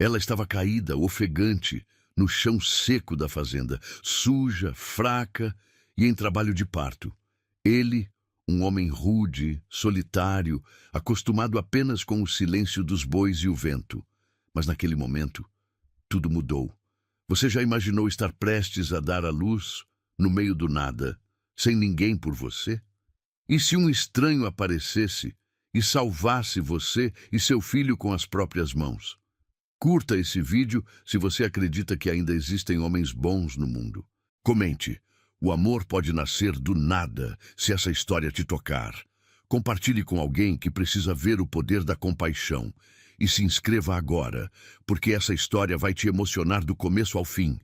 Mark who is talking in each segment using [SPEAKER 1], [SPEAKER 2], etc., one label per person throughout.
[SPEAKER 1] Ela estava caída, ofegante, no chão seco da fazenda, suja, fraca e em trabalho de parto. Ele, um homem rude, solitário, acostumado apenas com o silêncio dos bois e o vento. Mas naquele momento, tudo mudou. Você já imaginou estar prestes a dar à luz, no meio do nada, sem ninguém por você? E se um estranho aparecesse e salvasse você e seu filho com as próprias mãos? Curta esse vídeo se você acredita que ainda existem homens bons no mundo. Comente. O amor pode nascer do nada se essa história te tocar. Compartilhe com alguém que precisa ver o poder da compaixão. E se inscreva agora, porque essa história vai te emocionar do começo ao fim.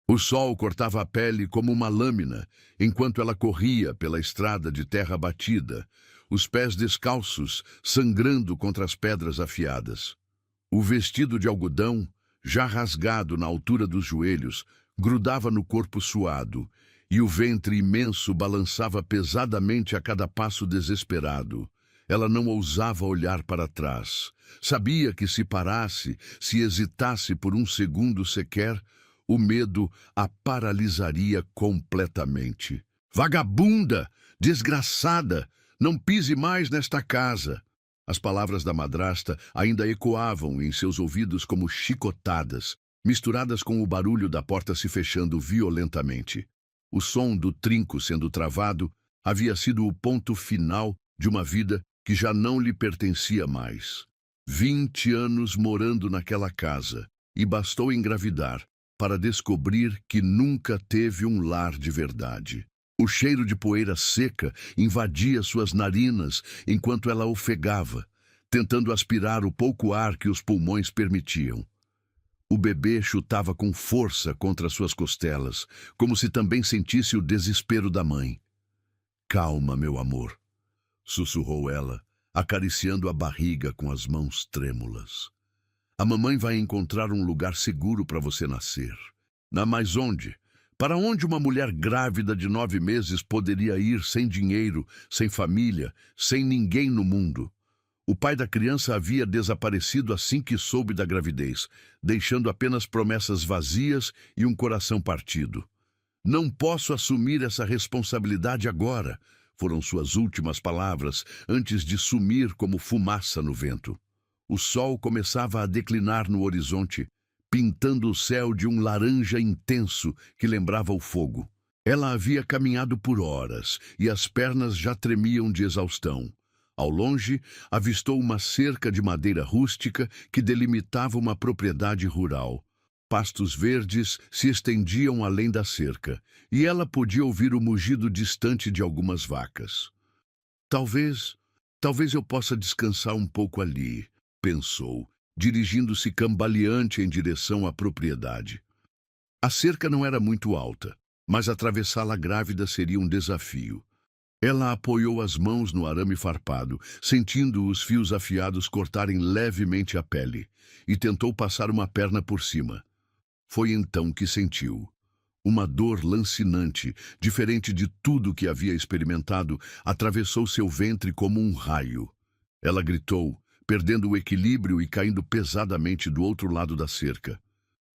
[SPEAKER 1] O sol cortava a pele como uma lâmina, enquanto ela corria pela estrada de terra batida, os pés descalços sangrando contra as pedras afiadas. O vestido de algodão, já rasgado na altura dos joelhos, grudava no corpo suado, e o ventre imenso balançava pesadamente a cada passo desesperado. Ela não ousava olhar para trás. Sabia que se parasse, se hesitasse por um segundo sequer, o medo a paralisaria completamente. Vagabunda! Desgraçada! Não pise mais nesta casa! As palavras da madrasta ainda ecoavam em seus ouvidos como chicotadas, misturadas com o barulho da porta se fechando violentamente. O som do trinco sendo travado havia sido o ponto final de uma vida que já não lhe pertencia mais. 20 anos morando naquela casa, e bastou engravidar para descobrir que nunca teve um lar de verdade. O cheiro de poeira seca invadia suas narinas enquanto ela ofegava, tentando aspirar o pouco ar que os pulmões permitiam. O bebê chutava com força contra suas costelas, como se também sentisse o desespero da mãe. "Calma, meu amor", sussurrou ela, acariciando a barriga com as mãos trêmulas. "A mamãe vai encontrar um lugar seguro para você nascer." Mas onde? Para onde uma mulher grávida de 9 meses poderia ir sem dinheiro, sem família, sem ninguém no mundo? O pai da criança havia desaparecido assim que soube da gravidez, deixando apenas promessas vazias e um coração partido. "Não posso assumir essa responsabilidade agora", foram suas últimas palavras antes de sumir como fumaça no vento. O sol começava a declinar no horizonte, pintando o céu de um laranja intenso que lembrava o fogo. Ela havia caminhado por horas e as pernas já tremiam de exaustão. Ao longe, avistou uma cerca de madeira rústica que delimitava uma propriedade rural. Pastos verdes se estendiam além da cerca, e ela podia ouvir o mugido distante de algumas vacas. Talvez eu possa descansar um pouco ali", pensou, dirigindo-se cambaleante em direção à propriedade. A cerca não era muito alta, mas atravessá-la grávida seria um desafio. Ela apoiou as mãos no arame farpado, sentindo os fios afiados cortarem levemente a pele, e tentou passar uma perna por cima. Foi então que sentiu. Uma dor lancinante, diferente de tudo que havia experimentado, atravessou seu ventre como um raio. Ela gritou, perdendo o equilíbrio e caindo pesadamente do outro lado da cerca.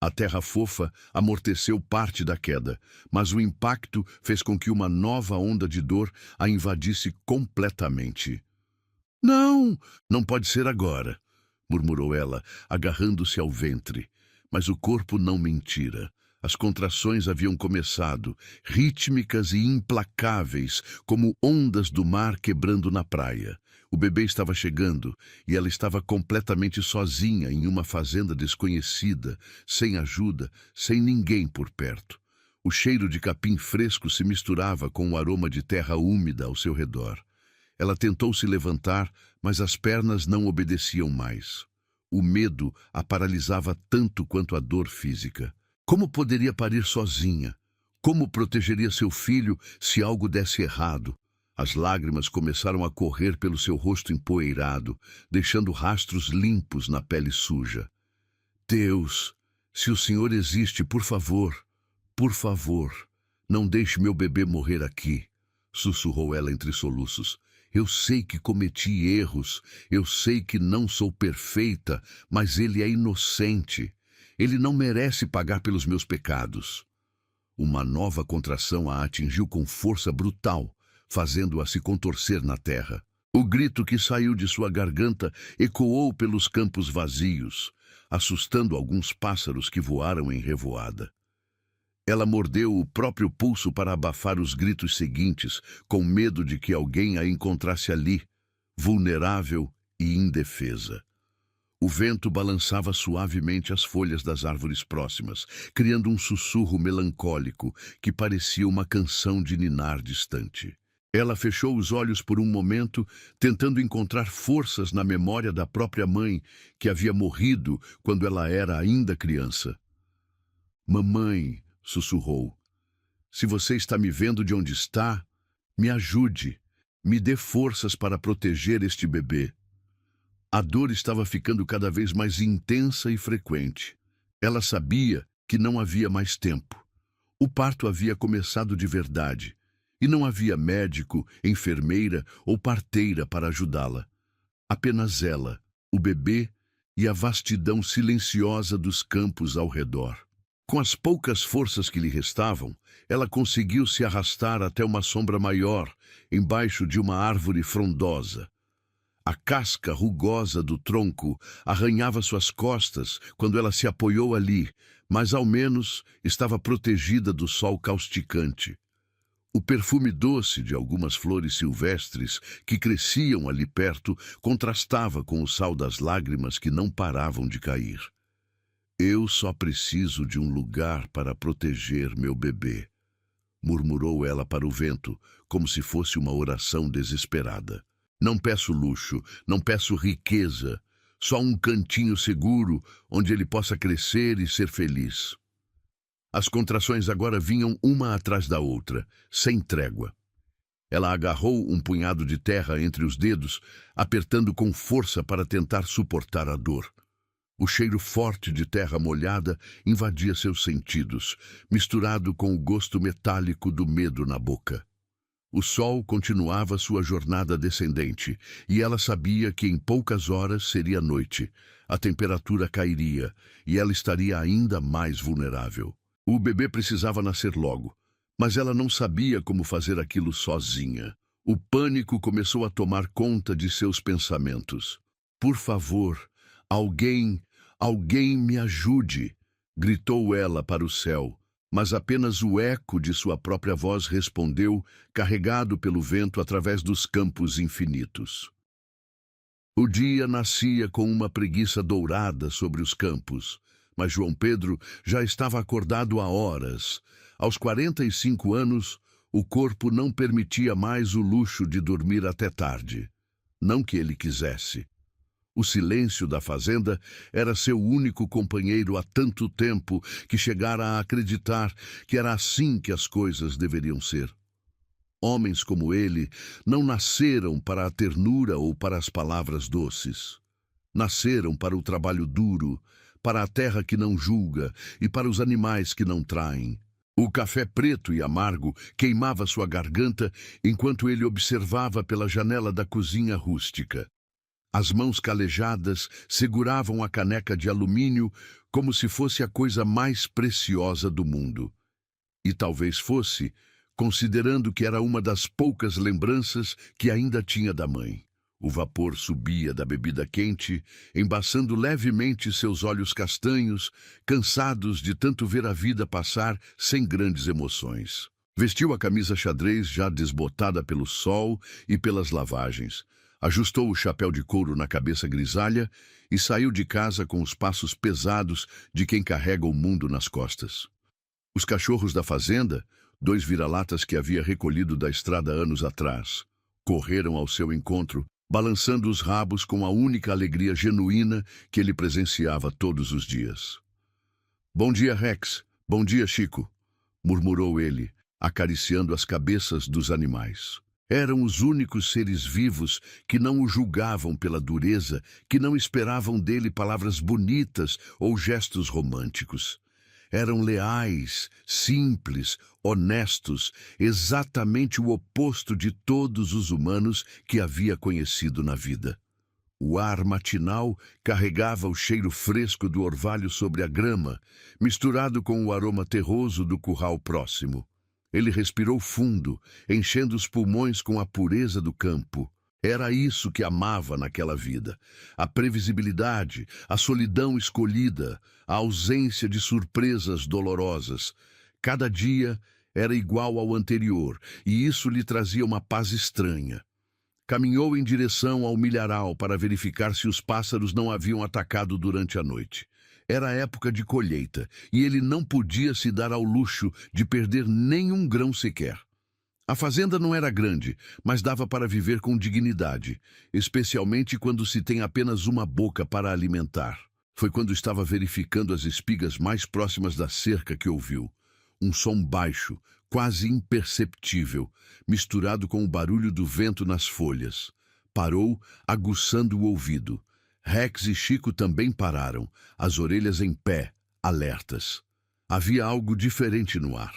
[SPEAKER 1] A terra fofa amorteceu parte da queda, mas o impacto fez com que uma nova onda de dor a invadisse completamente. "Não, não pode ser agora", murmurou ela, agarrando-se ao ventre. Mas o corpo não mentira. As contrações haviam começado, rítmicas e implacáveis, como ondas do mar quebrando na praia. O bebê estava chegando e ela estava completamente sozinha em uma fazenda desconhecida, sem ajuda, sem ninguém por perto. O cheiro de capim fresco se misturava com o aroma de terra úmida ao seu redor. Ela tentou se levantar, mas as pernas não obedeciam mais. O medo a paralisava tanto quanto a dor física. Como poderia parir sozinha? Como protegeria seu filho se algo desse errado? As lágrimas começaram a correr pelo seu rosto empoeirado, deixando rastros limpos na pele suja. "Deus, se o Senhor existe, por favor, não deixe meu bebê morrer aqui", sussurrou ela entre soluços. Eu sei que cometi erros, eu sei que não sou perfeita, mas ele é inocente. Ele não merece pagar pelos meus pecados. Uma nova contração a atingiu com força brutal, fazendo-a se contorcer na terra. O grito que saiu de sua garganta ecoou pelos campos vazios, assustando alguns pássaros que voaram em revoada. Ela mordeu o próprio pulso para abafar os gritos seguintes, com medo de que alguém a encontrasse ali, vulnerável e indefesa. O vento balançava suavemente as folhas das árvores próximas, criando um sussurro melancólico que parecia uma canção de ninar distante. Ela fechou os olhos por um momento, tentando encontrar forças na memória da própria mãe, que havia morrido quando ela era ainda criança. "Mamãe", sussurrou, "se você está me vendo de onde está, me ajude, me dê forças para proteger este bebê." A dor estava ficando cada vez mais intensa e frequente. Ela sabia que não havia mais tempo. O parto havia começado de verdade, e não havia médico, enfermeira ou parteira para ajudá-la. Apenas ela, o bebê e a vastidão silenciosa dos campos ao redor. Com as poucas forças que lhe restavam, ela conseguiu se arrastar até uma sombra maior, embaixo de uma árvore frondosa. A casca rugosa do tronco arranhava suas costas quando ela se apoiou ali, mas ao menos estava protegida do sol causticante. O perfume doce de algumas flores silvestres que cresciam ali perto contrastava com o sal das lágrimas que não paravam de cair. "Eu só preciso de um lugar para proteger meu bebê", murmurou ela para o vento, como se fosse uma oração desesperada. "Não peço luxo, não peço riqueza, só um cantinho seguro onde ele possa crescer e ser feliz." As contrações agora vinham uma atrás da outra, sem trégua. Ela agarrou um punhado de terra entre os dedos, apertando com força para tentar suportar a dor. O cheiro forte de terra molhada invadia seus sentidos, misturado com o gosto metálico do medo na boca. O sol continuava sua jornada descendente, e ela sabia que em poucas horas seria noite. A temperatura cairia, e ela estaria ainda mais vulnerável. O bebê precisava nascer logo, mas ela não sabia como fazer aquilo sozinha. O pânico começou a tomar conta de seus pensamentos. "Por favor, alguém me ajude", gritou ela para o céu. Mas apenas o eco de sua própria voz respondeu, carregado pelo vento através dos campos infinitos. O dia nascia com uma preguiça dourada sobre os campos, mas João Pedro já estava acordado há horas. Aos 45 anos, o corpo não permitia mais o luxo de dormir até tarde. Não que ele quisesse. O silêncio da fazenda era seu único companheiro há tanto tempo que chegara a acreditar que era assim que as coisas deveriam ser. Homens como ele não nasceram para a ternura ou para as palavras doces. Nasceram para o trabalho duro, para a terra que não julga e para os animais que não traem. O café preto e amargo queimava sua garganta enquanto ele observava pela janela da cozinha rústica. As mãos calejadas seguravam a caneca de alumínio como se fosse a coisa mais preciosa do mundo. E talvez fosse, considerando que era uma das poucas lembranças que ainda tinha da mãe. O vapor subia da bebida quente, embaçando levemente seus olhos castanhos, cansados de tanto ver a vida passar sem grandes emoções. Vestiu a camisa xadrez já desbotada pelo sol e pelas lavagens. Ajustou o chapéu de couro na cabeça grisalha e saiu de casa com os passos pesados de quem carrega o mundo nas costas. Os cachorros da fazenda, 2 vira-latas que havia recolhido da estrada anos atrás, correram ao seu encontro, balançando os rabos com a única alegria genuína que ele presenciava todos os dias. "Bom dia, Rex. Bom dia, Chico", murmurou ele, acariciando as cabeças dos animais. Eram os únicos seres vivos que não o julgavam pela dureza, que não esperavam dele palavras bonitas ou gestos românticos. Eram leais, simples, honestos, exatamente o oposto de todos os humanos que havia conhecido na vida. O ar matinal carregava o cheiro fresco do orvalho sobre a grama, misturado com o aroma terroso do curral próximo. Ele respirou fundo, enchendo os pulmões com a pureza do campo. Era isso que amava naquela vida: a previsibilidade, a solidão escolhida, a ausência de surpresas dolorosas. Cada dia era igual ao anterior, e isso lhe trazia uma paz estranha. Caminhou em direção ao milharal para verificar se os pássaros não haviam atacado durante a noite. Era época de colheita, e ele não podia se dar ao luxo de perder nenhum grão sequer. A fazenda não era grande, mas dava para viver com dignidade, especialmente quando se tem apenas uma boca para alimentar. Foi quando estava verificando as espigas mais próximas da cerca que ouviu um som baixo, quase imperceptível, misturado com o barulho do vento nas folhas. Parou, aguçando o ouvido. Rex e Chico também pararam, as orelhas em pé, alertas. Havia algo diferente no ar.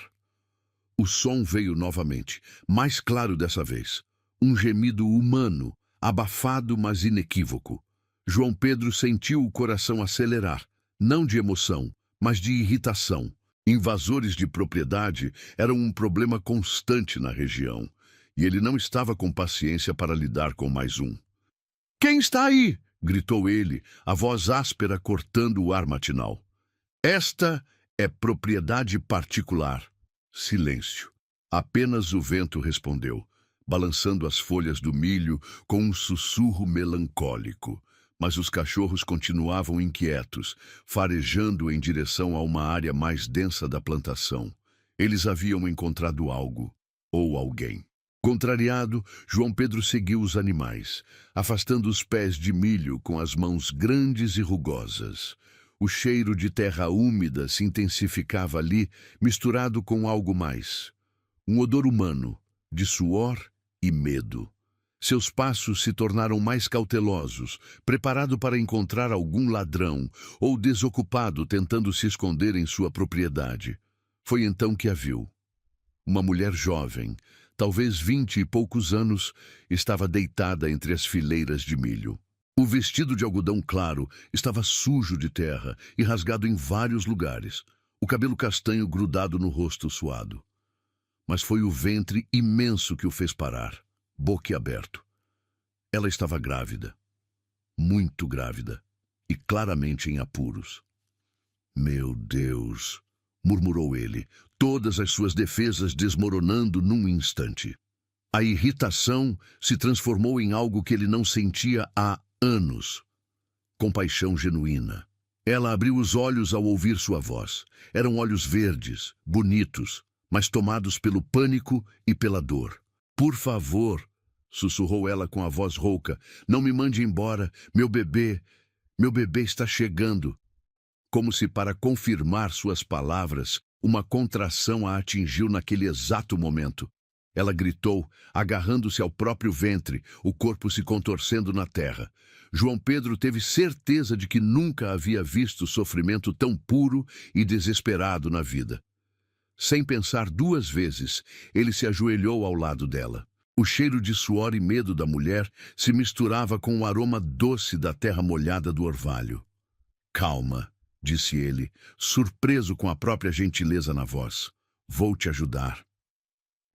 [SPEAKER 1] O som veio novamente, mais claro dessa vez. Um gemido humano, abafado mas inequívoco. João Pedro sentiu o coração acelerar, não de emoção, mas de irritação. Invasores de propriedade eram um problema constante na região, e ele não estava com paciência para lidar com mais um. "Quem está aí?" gritou ele, a voz áspera cortando o ar matinal. "Esta é propriedade particular." Silêncio. Apenas o vento respondeu, balançando as folhas do milho com um sussurro melancólico. Mas os cachorros continuavam inquietos, farejando em direção a uma área mais densa da plantação. Eles haviam encontrado algo, ou alguém. Contrariado, João Pedro seguiu os animais, afastando os pés de milho com as mãos grandes e rugosas. O cheiro de terra úmida se intensificava ali, misturado com algo mais. Um odor humano, de suor e medo. Seus passos se tornaram mais cautelosos, preparado para encontrar algum ladrão ou desocupado tentando se esconder em sua propriedade. Foi então que a viu. Uma mulher jovem, talvez 20 e poucos anos, estava deitada entre as fileiras de milho. O vestido de algodão claro estava sujo de terra e rasgado em vários lugares, o cabelo castanho grudado no rosto suado. Mas foi o ventre imenso que o fez parar, boquiaberto. Ela estava grávida, muito grávida, e claramente em apuros. "Meu Deus!" murmurou ele, todas as suas defesas desmoronando num instante. A irritação se transformou em algo que ele não sentia há anos. Compaixão genuína. Ela abriu os olhos ao ouvir sua voz. Eram olhos verdes, bonitos, mas tomados pelo pânico e pela dor. "Por favor", sussurrou ela com a voz rouca, "não me mande embora. Meu bebê está chegando." Como se para confirmar suas palavras, uma contração a atingiu naquele exato momento. Ela gritou, agarrando-se ao próprio ventre, o corpo se contorcendo na terra. João Pedro teve certeza de que nunca havia visto sofrimento tão puro e desesperado na vida. Sem pensar duas vezes, ele se ajoelhou ao lado dela. O cheiro de suor e medo da mulher se misturava com o aroma doce da terra molhada do orvalho. "Calma", disse ele, surpreso com a própria gentileza na voz. "Vou te ajudar."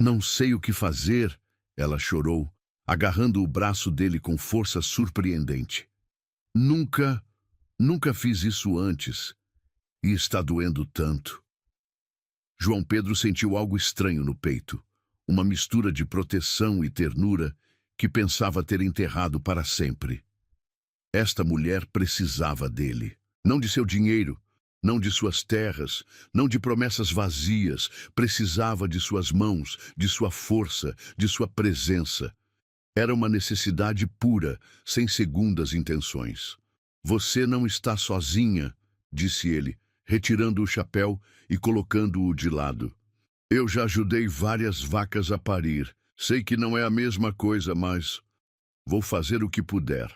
[SPEAKER 1] "Não sei o que fazer", ela chorou, agarrando o braço dele com força surpreendente. Nunca fiz isso antes, e está doendo tanto." João Pedro sentiu algo estranho no peito, uma mistura de proteção e ternura que pensava ter enterrado para sempre. Esta mulher precisava dele, não de seu dinheiro, não de suas terras, não de promessas vazias, precisava de suas mãos, de sua força, de sua presença. Era uma necessidade pura, sem segundas intenções. "Você não está sozinha", disse ele, retirando o chapéu e colocando-o de lado. "Eu já ajudei várias vacas a parir. Sei que não é a mesma coisa, mas vou fazer o que puder."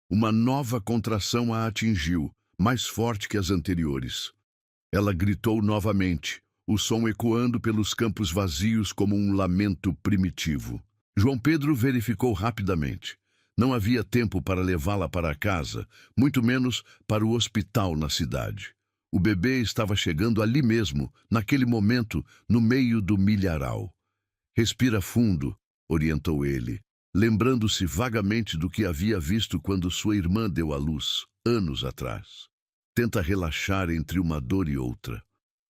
[SPEAKER 1] Uma nova contração a atingiu, mais forte que as anteriores. Ela gritou novamente, o som ecoando pelos campos vazios como um lamento primitivo. João Pedro verificou rapidamente. Não havia tempo para levá-la para casa, muito menos para o hospital na cidade. O bebê estava chegando ali mesmo, naquele momento, no meio do milharal. Respira fundo, orientou ele, lembrando-se vagamente do que havia visto quando sua irmã deu à luz, anos atrás. Tenta relaxar entre uma dor e outra.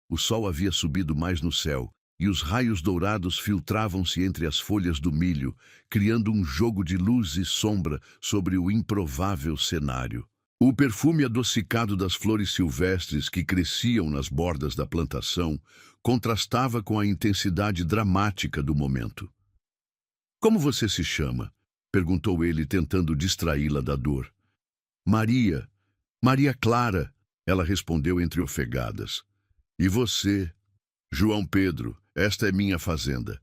[SPEAKER 1] O sol havia subido mais no céu, e os raios dourados filtravam-se entre as folhas do milho, criando um jogo de luz e sombra sobre o improvável cenário. O perfume adocicado das flores silvestres que cresciam nas bordas da plantação contrastava com a intensidade dramática do momento. "Como você se chama?" perguntou ele, tentando distraí-la da dor. "Maria. Maria Clara", ela respondeu entre ofegadas. "E você?" "João Pedro. Esta é minha fazenda."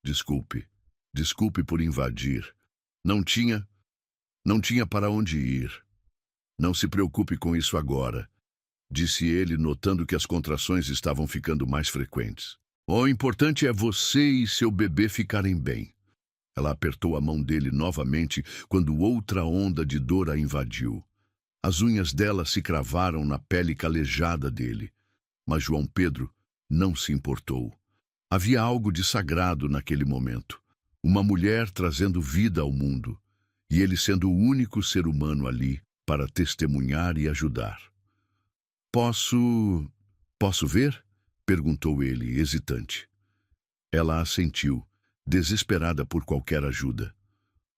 [SPEAKER 1] "Desculpe. Desculpe por invadir. Não tinha para onde ir." "Não se preocupe com isso agora", disse ele, notando que as contrações estavam ficando mais frequentes. "O importante é você e seu bebê ficarem bem." Ela apertou a mão dele novamente quando outra onda de dor a invadiu. As unhas dela se cravaram na pele calejada dele. Mas João Pedro não se importou. Havia algo de sagrado naquele momento. Uma mulher trazendo vida ao mundo, e ele sendo o único ser humano ali para testemunhar e ajudar. Posso ver?" perguntou ele, hesitante. Ela assentiu, desesperada por qualquer ajuda.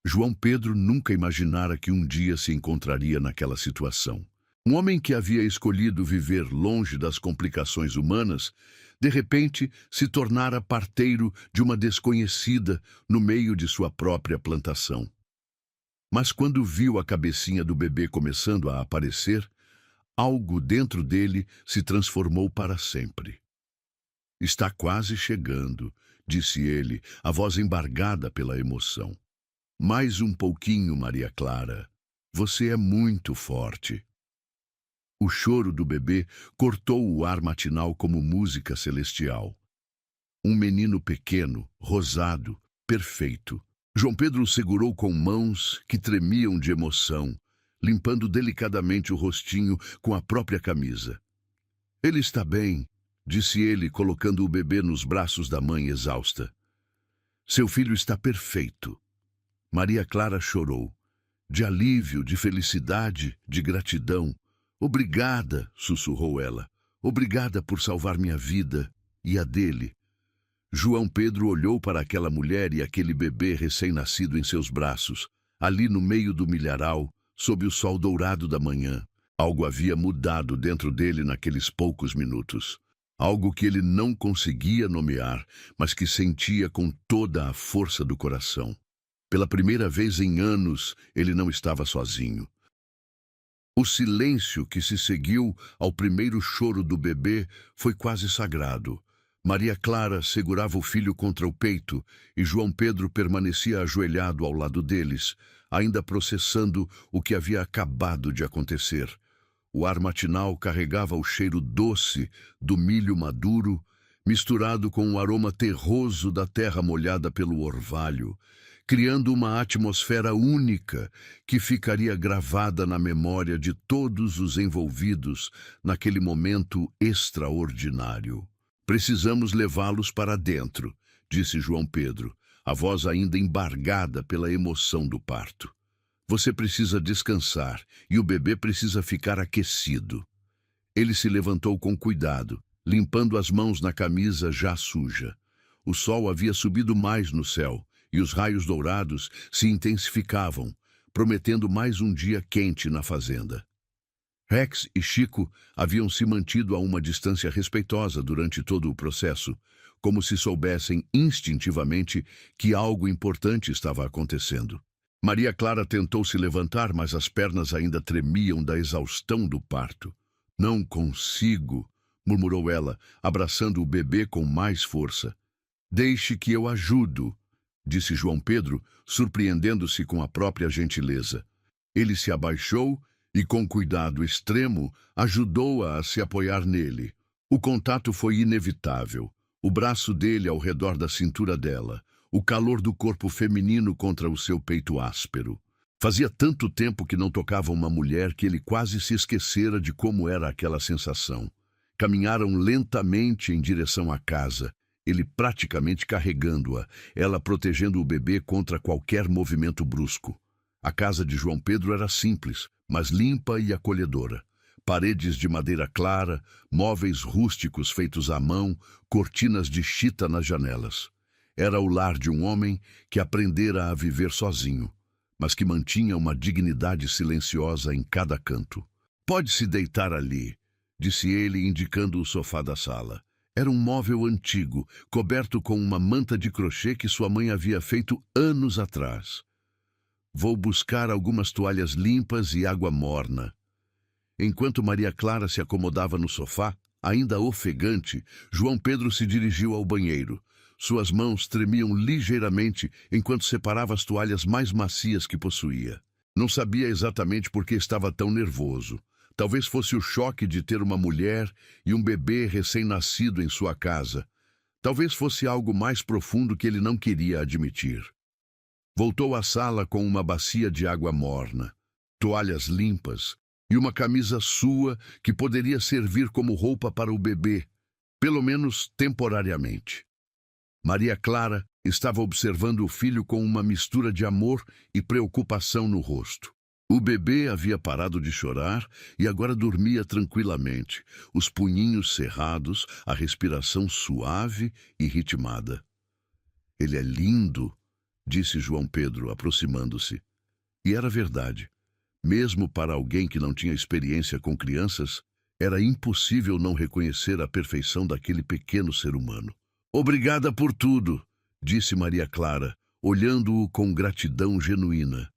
[SPEAKER 1] João Pedro nunca imaginara que um dia se encontraria naquela situação. Um homem que havia escolhido viver longe das complicações humanas, de repente se tornara parteiro de uma desconhecida no meio de sua própria plantação. Mas quando viu a cabecinha do bebê começando a aparecer, algo dentro dele se transformou para sempre. "Está quase chegando", disse ele, a voz embargada pela emoção. "Mais um pouquinho, Maria Clara. Você é muito forte." O choro do bebê cortou o ar matinal como música celestial. Um menino pequeno, rosado, perfeito. João Pedro o segurou com mãos que tremiam de emoção, limpando delicadamente o rostinho com a própria camisa. "Ele está bem", disse ele, colocando o bebê nos braços da mãe exausta. "Seu filho está perfeito." Maria Clara chorou, de alívio, de felicidade, de gratidão. "Obrigada", sussurrou ela. "Obrigada por salvar minha vida e a dele." João Pedro olhou para aquela mulher e aquele bebê recém-nascido em seus braços, ali no meio do milharal, sob o sol dourado da manhã. Algo havia mudado dentro dele naqueles poucos minutos. Algo que ele não conseguia nomear, mas que sentia com toda a força do coração. Pela primeira vez em anos, ele não estava sozinho. O silêncio que se seguiu ao primeiro choro do bebê foi quase sagrado. Maria Clara segurava o filho contra o peito e João Pedro permanecia ajoelhado ao lado deles, ainda processando o que havia acabado de acontecer. O ar matinal carregava o cheiro doce do milho maduro, misturado com o aroma terroso da terra molhada pelo orvalho, criando uma atmosfera única que ficaria gravada na memória de todos os envolvidos naquele momento extraordinário. "Precisamos levá-los para dentro", disse João Pedro, a voz ainda embargada pela emoção do parto. "Você precisa descansar e o bebê precisa ficar aquecido." Ele se levantou com cuidado, limpando as mãos na camisa já suja. O sol havia subido mais no céu e os raios dourados se intensificavam, prometendo mais um dia quente na fazenda. Rex e Chico haviam se mantido a uma distância respeitosa durante todo o processo, como se soubessem instintivamente que algo importante estava acontecendo. Maria Clara tentou se levantar, mas as pernas ainda tremiam da exaustão do parto. "Não consigo", murmurou ela, abraçando o bebê com mais força. "Deixe que eu ajudo", disse João Pedro, surpreendendo-se com a própria gentileza. Ele se abaixou e, com cuidado extremo, ajudou-a a se apoiar nele, O contato foi inevitável. O braço dele ao redor da cintura dela, o calor do corpo feminino contra o seu peito áspero. Fazia tanto tempo que não tocava uma mulher que ele quase se esquecera de como era aquela sensação. Caminharam lentamente em direção à casa, ele praticamente carregando-a, ela protegendo o bebê contra qualquer movimento brusco. A casa de João Pedro era simples, mas limpa e acolhedora. Paredes de madeira clara, móveis rústicos feitos à mão, cortinas de chita nas janelas. Era o lar de um homem que aprendera a viver sozinho, mas que mantinha uma dignidade silenciosa em cada canto. "Pode-se deitar ali", disse ele, indicando o sofá da sala. Era um móvel antigo, coberto com uma manta de crochê que sua mãe havia feito anos atrás. "Vou buscar algumas toalhas limpas e água morna." Enquanto Maria Clara se acomodava no sofá, ainda ofegante, João Pedro se dirigiu ao banheiro. Suas mãos tremiam ligeiramente enquanto separava as toalhas mais macias que possuía. Não sabia exatamente por que estava tão nervoso. Talvez fosse o choque de ter uma mulher e um bebê recém-nascido em sua casa. Talvez fosse algo mais profundo que ele não queria admitir. Voltou à sala com uma bacia de água morna, toalhas limpas e uma camisa sua que poderia servir como roupa para o bebê, pelo menos temporariamente. Maria Clara estava observando o filho com uma mistura de amor e preocupação no rosto. O bebê havia parado de chorar e agora dormia tranquilamente, os punhinhos cerrados, a respiração suave e ritmada. "Ele é lindo", disse João Pedro, aproximando-se. E era verdade. Mesmo para alguém que não tinha experiência com crianças, era impossível não reconhecer a perfeição daquele pequeno ser humano. "Obrigada por tudo", disse Maria Clara, olhando-o com gratidão genuína.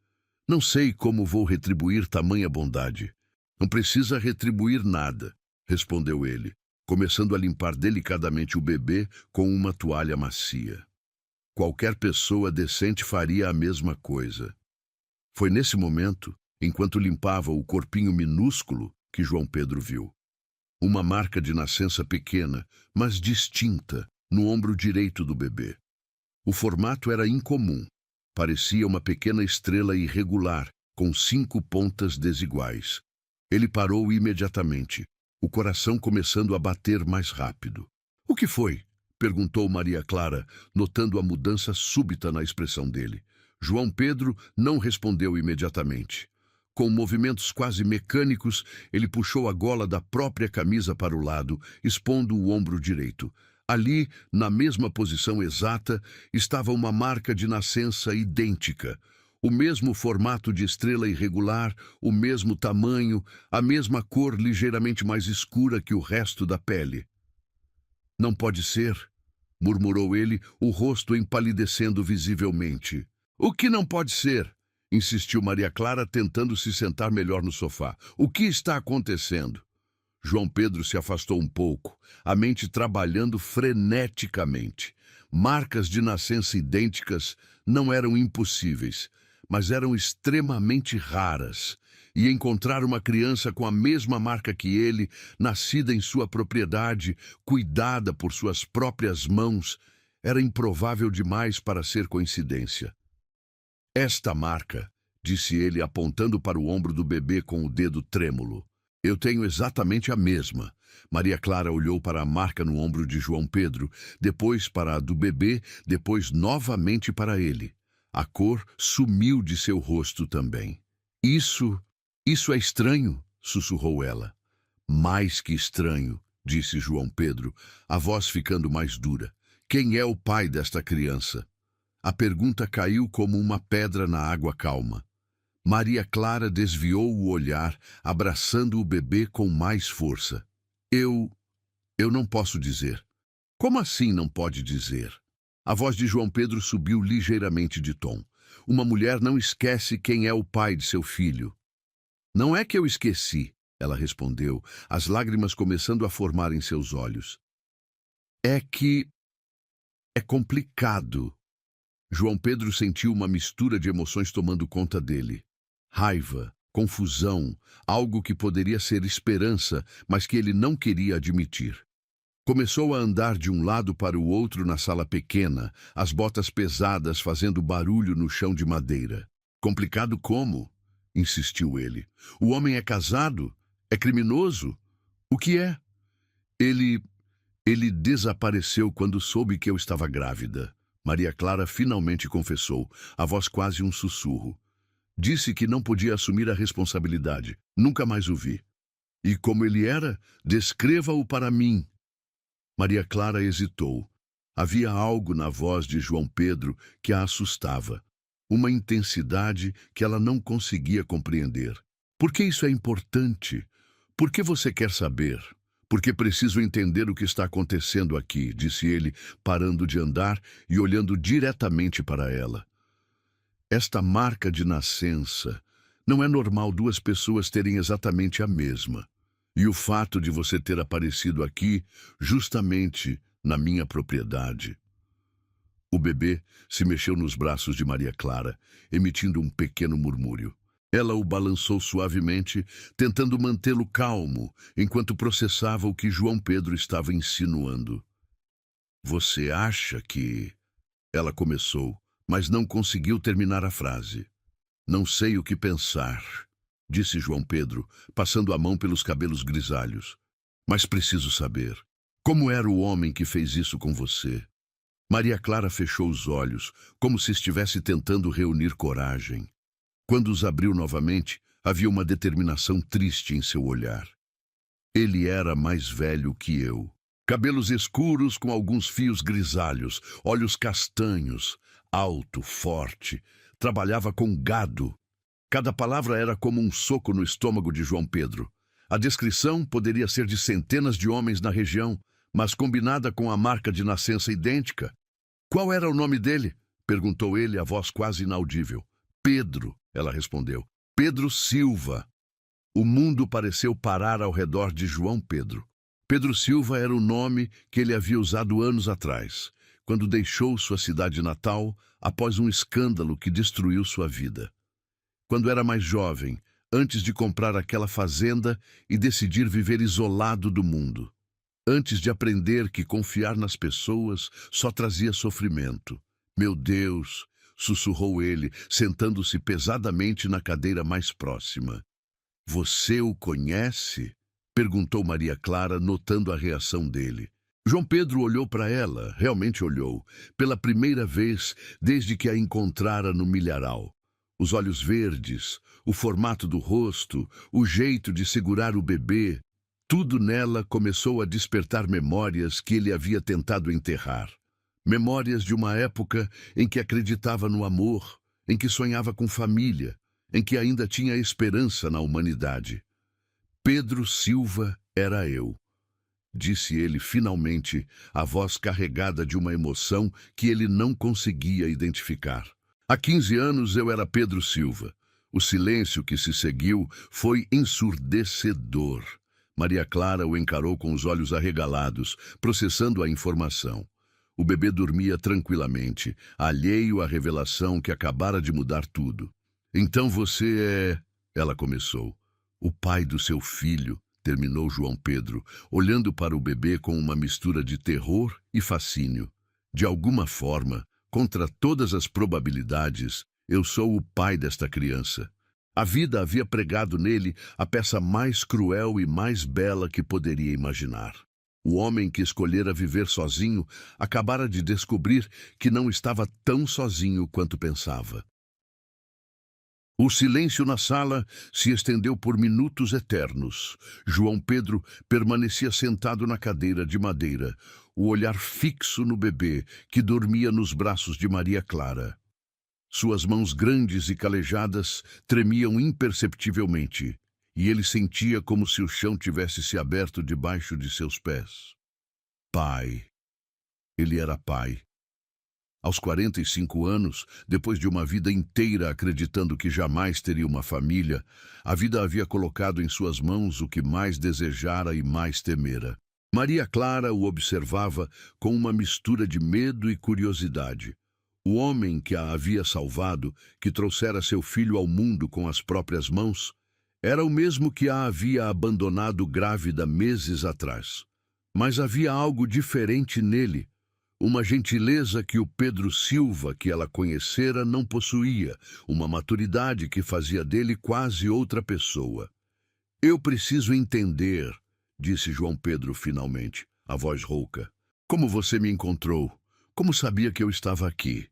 [SPEAKER 1] "Não sei como vou retribuir tamanha bondade." "Não precisa retribuir nada", respondeu ele, começando a limpar delicadamente o bebê com uma toalha macia. Qualquer pessoa decente faria a mesma coisa. Foi nesse momento, enquanto limpava o corpinho minúsculo, que João Pedro viu. Uma marca de nascença pequena, mas distinta, no ombro direito do bebê. O formato era incomum. Parecia uma pequena estrela irregular, com 5 pontas desiguais. Ele parou imediatamente, o coração começando a bater mais rápido. "O que foi?" perguntou Maria Clara, notando a mudança súbita na expressão dele. João Pedro não respondeu imediatamente. Com movimentos quase mecânicos, ele puxou a gola da própria camisa para o lado, expondo o ombro direito. Ali, na mesma posição exata, estava uma marca de nascença idêntica. O mesmo formato de estrela irregular, o mesmo tamanho, a mesma cor ligeiramente mais escura que o resto da pele. "Não pode ser", murmurou ele, o rosto empalidecendo visivelmente. "O que não pode ser?" insistiu Maria Clara, tentando se sentar melhor no sofá. "O que está acontecendo?" João Pedro se afastou um pouco, a mente trabalhando freneticamente. Marcas de nascença idênticas não eram impossíveis, mas eram extremamente raras. E encontrar uma criança com a mesma marca que ele, nascida em sua propriedade, cuidada por suas próprias mãos, era improvável demais para ser coincidência. "Esta marca", disse ele, apontando para o ombro do bebê com o dedo trêmulo. "Eu tenho exatamente a mesma." Maria Clara olhou para a marca no ombro de João Pedro, depois para a do bebê, depois novamente para ele. A cor sumiu de seu rosto também. Isso é estranho", sussurrou ela. "Mais que estranho", disse João Pedro, a voz ficando mais dura. "Quem é o pai desta criança?" A pergunta caiu como uma pedra na água calma. Maria Clara desviou o olhar, abraçando o bebê com mais força. Eu não posso dizer." "Como assim não pode dizer?" A voz de João Pedro subiu ligeiramente de tom. "Uma mulher não esquece quem é o pai de seu filho." "Não é que eu esqueci", ela respondeu, as lágrimas começando a formar em seus olhos. "É que é complicado." João Pedro sentiu uma mistura de emoções tomando conta dele. Raiva, confusão, algo que poderia ser esperança, mas que ele não queria admitir. Começou a andar de um lado para o outro na sala pequena, as botas pesadas fazendo barulho no chão de madeira. Complicado como? Insistiu ele. O homem é casado? É criminoso? O que é? Ele... Ele desapareceu quando soube que eu estava grávida. Maria Clara finalmente confessou, a voz quase um sussurro. Disse que não podia assumir a responsabilidade. Nunca mais o vi. E como ele era? Descreva-o para mim. Maria Clara hesitou. Havia algo na voz de João Pedro que a assustava. Uma intensidade que ela não conseguia compreender. Por que isso é importante? Por que você quer saber? Porque preciso entender o que está acontecendo aqui, disse ele, parando de andar e olhando diretamente para ela. Esta marca de nascença, não é normal duas pessoas terem exatamente a mesma. E o fato de você ter aparecido aqui, justamente na minha propriedade. O bebê se mexeu nos braços de Maria Clara, emitindo um pequeno murmúrio. Ela o balançou suavemente, tentando mantê-lo calmo, enquanto processava o que João Pedro estava insinuando. Você acha que... Ela começou, mas não conseguiu terminar a frase. Não sei o que pensar, disse João Pedro, passando a mão pelos cabelos grisalhos. Mas preciso saber. Como era o homem que fez isso com você? Maria Clara fechou os olhos, como se estivesse tentando reunir coragem. Quando os abriu novamente, havia uma determinação triste em seu olhar. Ele era mais velho que eu. Cabelos escuros com alguns fios grisalhos, olhos castanhos, alto, forte. Trabalhava com gado. Cada palavra era como um soco no estômago de João Pedro. A descrição poderia ser de centenas de homens na região, mas combinada com a marca de nascença idêntica. Qual era o nome dele? Perguntou ele, a voz quase inaudível. Pedro, ela respondeu. Pedro Silva. O mundo pareceu parar ao redor de João Pedro. Pedro Silva era o nome que ele havia usado anos atrás, quando deixou sua cidade natal após um escândalo que destruiu sua vida. Quando era mais jovem, antes de comprar aquela fazenda e decidir viver isolado do mundo. Antes de aprender que confiar nas pessoas só trazia sofrimento. Meu Deus, sussurrou ele, sentando-se pesadamente na cadeira mais próxima. Você o conhece? Perguntou Maria Clara, notando a reação dele. João Pedro olhou para ela, realmente olhou, pela primeira vez desde que a encontrara no milharal. Os olhos verdes, o formato do rosto, o jeito de segurar o bebê, tudo nela começou a despertar memórias que ele havia tentado enterrar. Memórias de uma época em que acreditava no amor, em que sonhava com família, em que ainda tinha esperança na humanidade. Pedro Silva era eu, disse ele finalmente, a voz carregada de uma emoção que ele não conseguia identificar. Há 15 anos eu era Pedro Silva. O silêncio que se seguiu foi ensurdecedor. Maria Clara o encarou com os olhos arregalados, processando a informação. O bebê dormia tranquilamente, alheio à revelação que acabara de mudar tudo. Então você é... Ela começou. O pai do seu filho, terminou João Pedro, olhando para o bebê com uma mistura de terror e fascínio. De alguma forma, contra todas as probabilidades, eu sou o pai desta criança. A vida havia pregado nele a peça mais cruel e mais bela que poderia imaginar. O homem que escolhera viver sozinho acabara de descobrir que não estava tão sozinho quanto pensava. O silêncio na sala se estendeu por minutos eternos. João Pedro permanecia sentado na cadeira de madeira, o olhar fixo no bebê que dormia nos braços de Maria Clara. Suas mãos grandes e calejadas tremiam imperceptivelmente, e ele sentia como se o chão tivesse se aberto debaixo de seus pés. Pai. Ele era pai. Aos 45 anos, depois de uma vida inteira acreditando que jamais teria uma família, a vida havia colocado em suas mãos o que mais desejara e mais temera. Maria Clara o observava com uma mistura de medo e curiosidade. O homem que a havia salvado, que trouxera seu filho ao mundo com as próprias mãos, era o mesmo que a havia abandonado grávida meses atrás. Mas havia algo diferente nele, uma gentileza que o Pedro Silva que ela conhecera não possuía, uma maturidade que fazia dele quase outra pessoa. Eu preciso entender, disse João Pedro finalmente, a voz rouca. Como você me encontrou? Como sabia que eu estava aqui?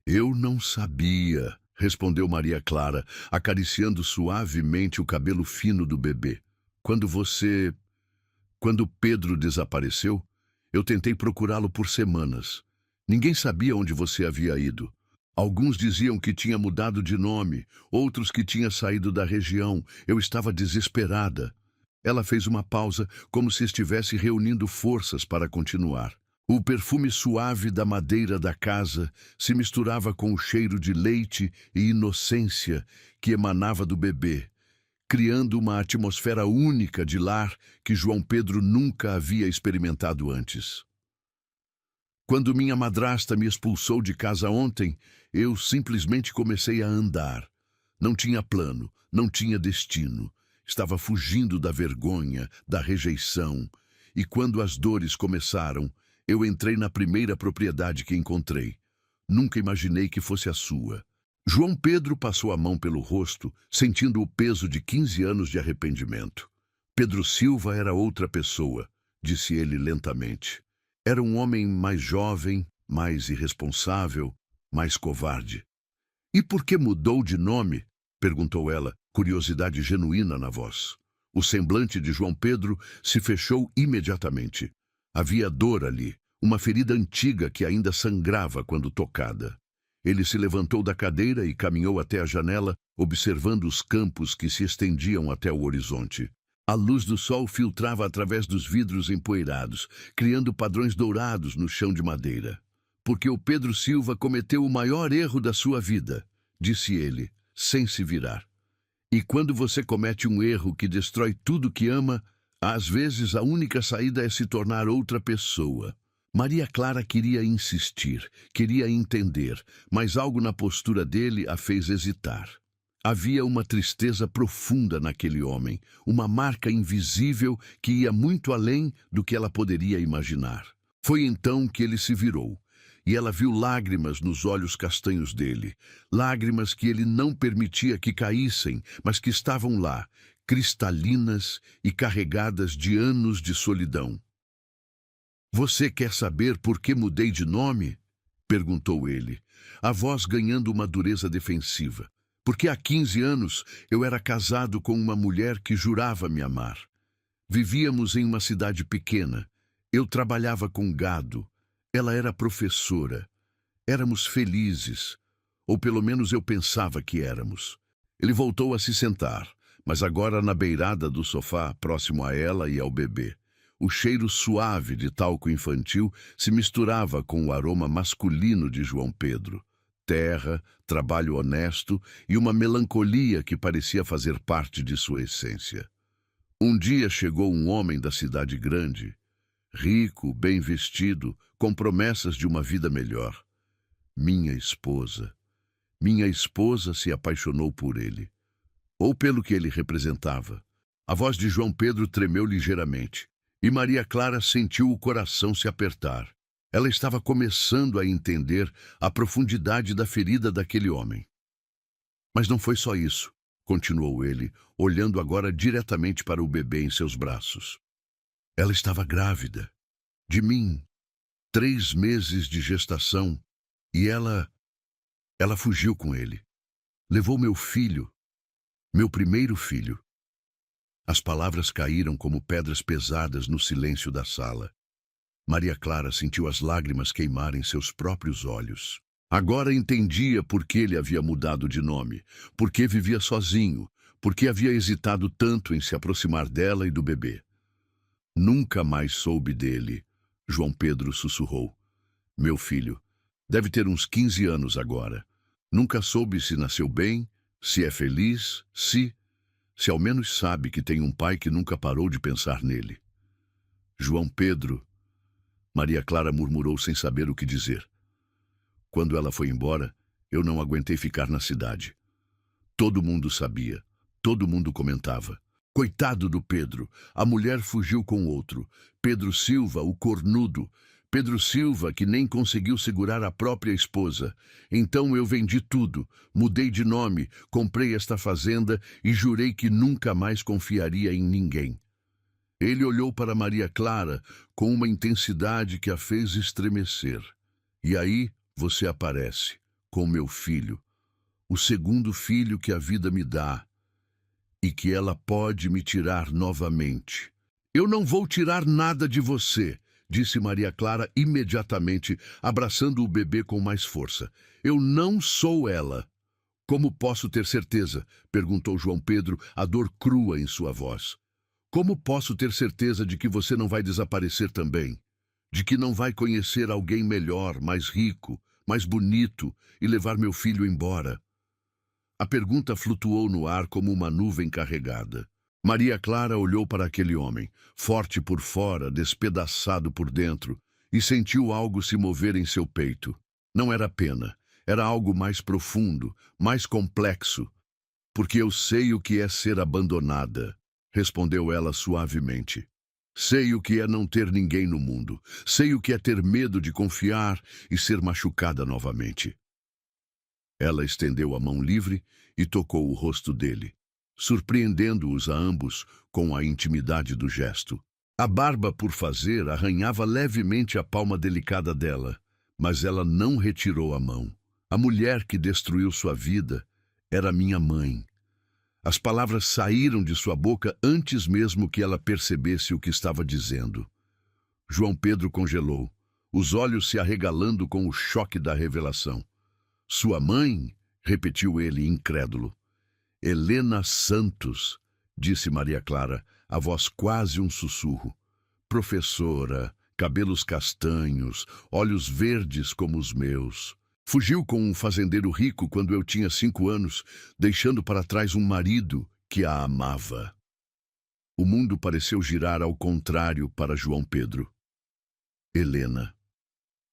[SPEAKER 1] Eu não sabia, respondeu Maria Clara, acariciando suavemente o cabelo fino do bebê. Quando Pedro desapareceu, eu tentei procurá-lo por semanas. Ninguém sabia onde você havia ido. Alguns diziam que tinha mudado de nome, outros que tinha saído da região. Eu estava desesperada. Ela fez uma pausa, como se estivesse reunindo forças para continuar. O perfume suave da madeira da casa se misturava com o cheiro de leite e inocência que emanava do bebê, criando uma atmosfera única de lar que João Pedro nunca havia experimentado antes. Quando minha madrasta me expulsou de casa ontem, eu simplesmente comecei a andar. Não tinha plano, não tinha destino. Estava fugindo da vergonha, da rejeição. E quando as dores começaram, eu entrei na primeira propriedade que encontrei. Nunca imaginei que fosse a sua. João Pedro passou a mão pelo rosto, sentindo o peso de 15 anos de arrependimento. Pedro Silva era outra pessoa, disse ele lentamente. Era um homem mais jovem, mais irresponsável, mais covarde. E por que mudou de nome? Perguntou ela, curiosidade genuína na voz. O semblante de João Pedro se fechou imediatamente. Havia dor ali, uma ferida antiga que ainda sangrava quando tocada. Ele se levantou da cadeira e caminhou até a janela, observando os campos que se estendiam até o horizonte. A luz do sol filtrava através dos vidros empoeirados, criando padrões dourados no chão de madeira. Porque o Pedro Silva cometeu o maior erro da sua vida, disse ele, sem se virar. E quando você comete um erro que destrói tudo que ama, às vezes a única saída é se tornar outra pessoa. Maria Clara queria insistir, queria entender, mas algo na postura dele a fez hesitar. Havia uma tristeza profunda naquele homem, uma marca invisível que ia muito além do que ela poderia imaginar. Foi então que ele se virou, e ela viu lágrimas nos olhos castanhos dele, lágrimas que ele não permitia que caíssem, mas que estavam lá, cristalinas e carregadas de anos de solidão. Você quer saber por que mudei de nome? Perguntou ele, a voz ganhando uma dureza defensiva. Porque há 15 anos eu era casado com uma mulher que jurava me amar. Vivíamos em uma cidade pequena. Eu trabalhava com gado. Ela era professora. Éramos felizes. Ou pelo menos eu pensava que éramos. Ele voltou a se sentar, mas agora na beirada do sofá, próximo a ela e ao bebê. O cheiro suave de talco infantil se misturava com o aroma masculino de João Pedro. Terra, trabalho honesto e uma melancolia que parecia fazer parte de sua essência. Um dia chegou um homem da cidade grande, rico, bem vestido, com promessas de uma vida melhor. Minha esposa se apaixonou por ele, ou pelo que ele representava. A voz de João Pedro tremeu ligeiramente, e Maria Clara sentiu o coração se apertar. Ela estava começando a entender a profundidade da ferida daquele homem. Mas não foi só isso, continuou ele, olhando agora diretamente para o bebê em seus braços. Ela estava grávida. De mim. 3 meses de gestação. E ela fugiu com ele. Levou meu filho. Meu primeiro filho. As palavras caíram como pedras pesadas no silêncio da sala. Maria Clara sentiu as lágrimas queimarem seus próprios olhos. Agora entendia por que ele havia mudado de nome, por que vivia sozinho, por que havia hesitado tanto em se aproximar dela e do bebê. Nunca mais soube dele, João Pedro sussurrou. Meu filho, deve ter uns 15 anos agora. Nunca soube se nasceu bem, se é feliz, se ao menos sabe que tem um pai que nunca parou de pensar nele. João Pedro... Maria Clara murmurou sem saber o que dizer. Quando ela foi embora, eu não aguentei ficar na cidade. Todo mundo sabia, todo mundo comentava. Coitado do Pedro, a mulher fugiu com outro. Pedro Silva, o cornudo. Pedro Silva, que nem conseguiu segurar a própria esposa. Então eu vendi tudo, mudei de nome, comprei esta fazenda e jurei que nunca mais confiaria em ninguém. Ele olhou para Maria Clara com uma intensidade que a fez estremecer. E aí você aparece, com meu filho, o segundo filho que a vida me dá e que ela pode me tirar novamente. Eu não vou tirar nada de você, disse Maria Clara imediatamente, abraçando o bebê com mais força. Eu não sou ela. Como posso ter certeza? Perguntou João Pedro, a dor crua em sua voz. Como posso ter certeza de que você não vai desaparecer também? De que não vai conhecer alguém melhor, mais rico, mais bonito e levar meu filho embora? A pergunta flutuou no ar como uma nuvem carregada. Maria Clara olhou para aquele homem, forte por fora, despedaçado por dentro, e sentiu algo se mover em seu peito. Não era pena, era algo mais profundo, mais complexo. Porque eu sei o que é ser abandonada, respondeu ela suavemente. Sei o que é não ter ninguém no mundo. Sei o que é ter medo de confiar e ser machucada novamente. Ela estendeu a mão livre e tocou o rosto dele, surpreendendo-os a ambos com a intimidade do gesto. A barba por fazer arranhava levemente a palma delicada dela, mas ela não retirou a mão. A mulher que destruiu sua vida era minha mãe. As palavras saíram de sua boca antes mesmo que ela percebesse o que estava dizendo. João Pedro congelou, os olhos se arregalando com o choque da revelação. Sua mãe? Repetiu ele, incrédulo. Helena Santos, disse Maria Clara, a voz quase um sussurro. Professora, cabelos castanhos, olhos verdes como os meus. Fugiu com um fazendeiro rico quando eu tinha 5 anos, deixando para trás um marido que a amava. O mundo pareceu girar ao contrário para João Pedro. Helena.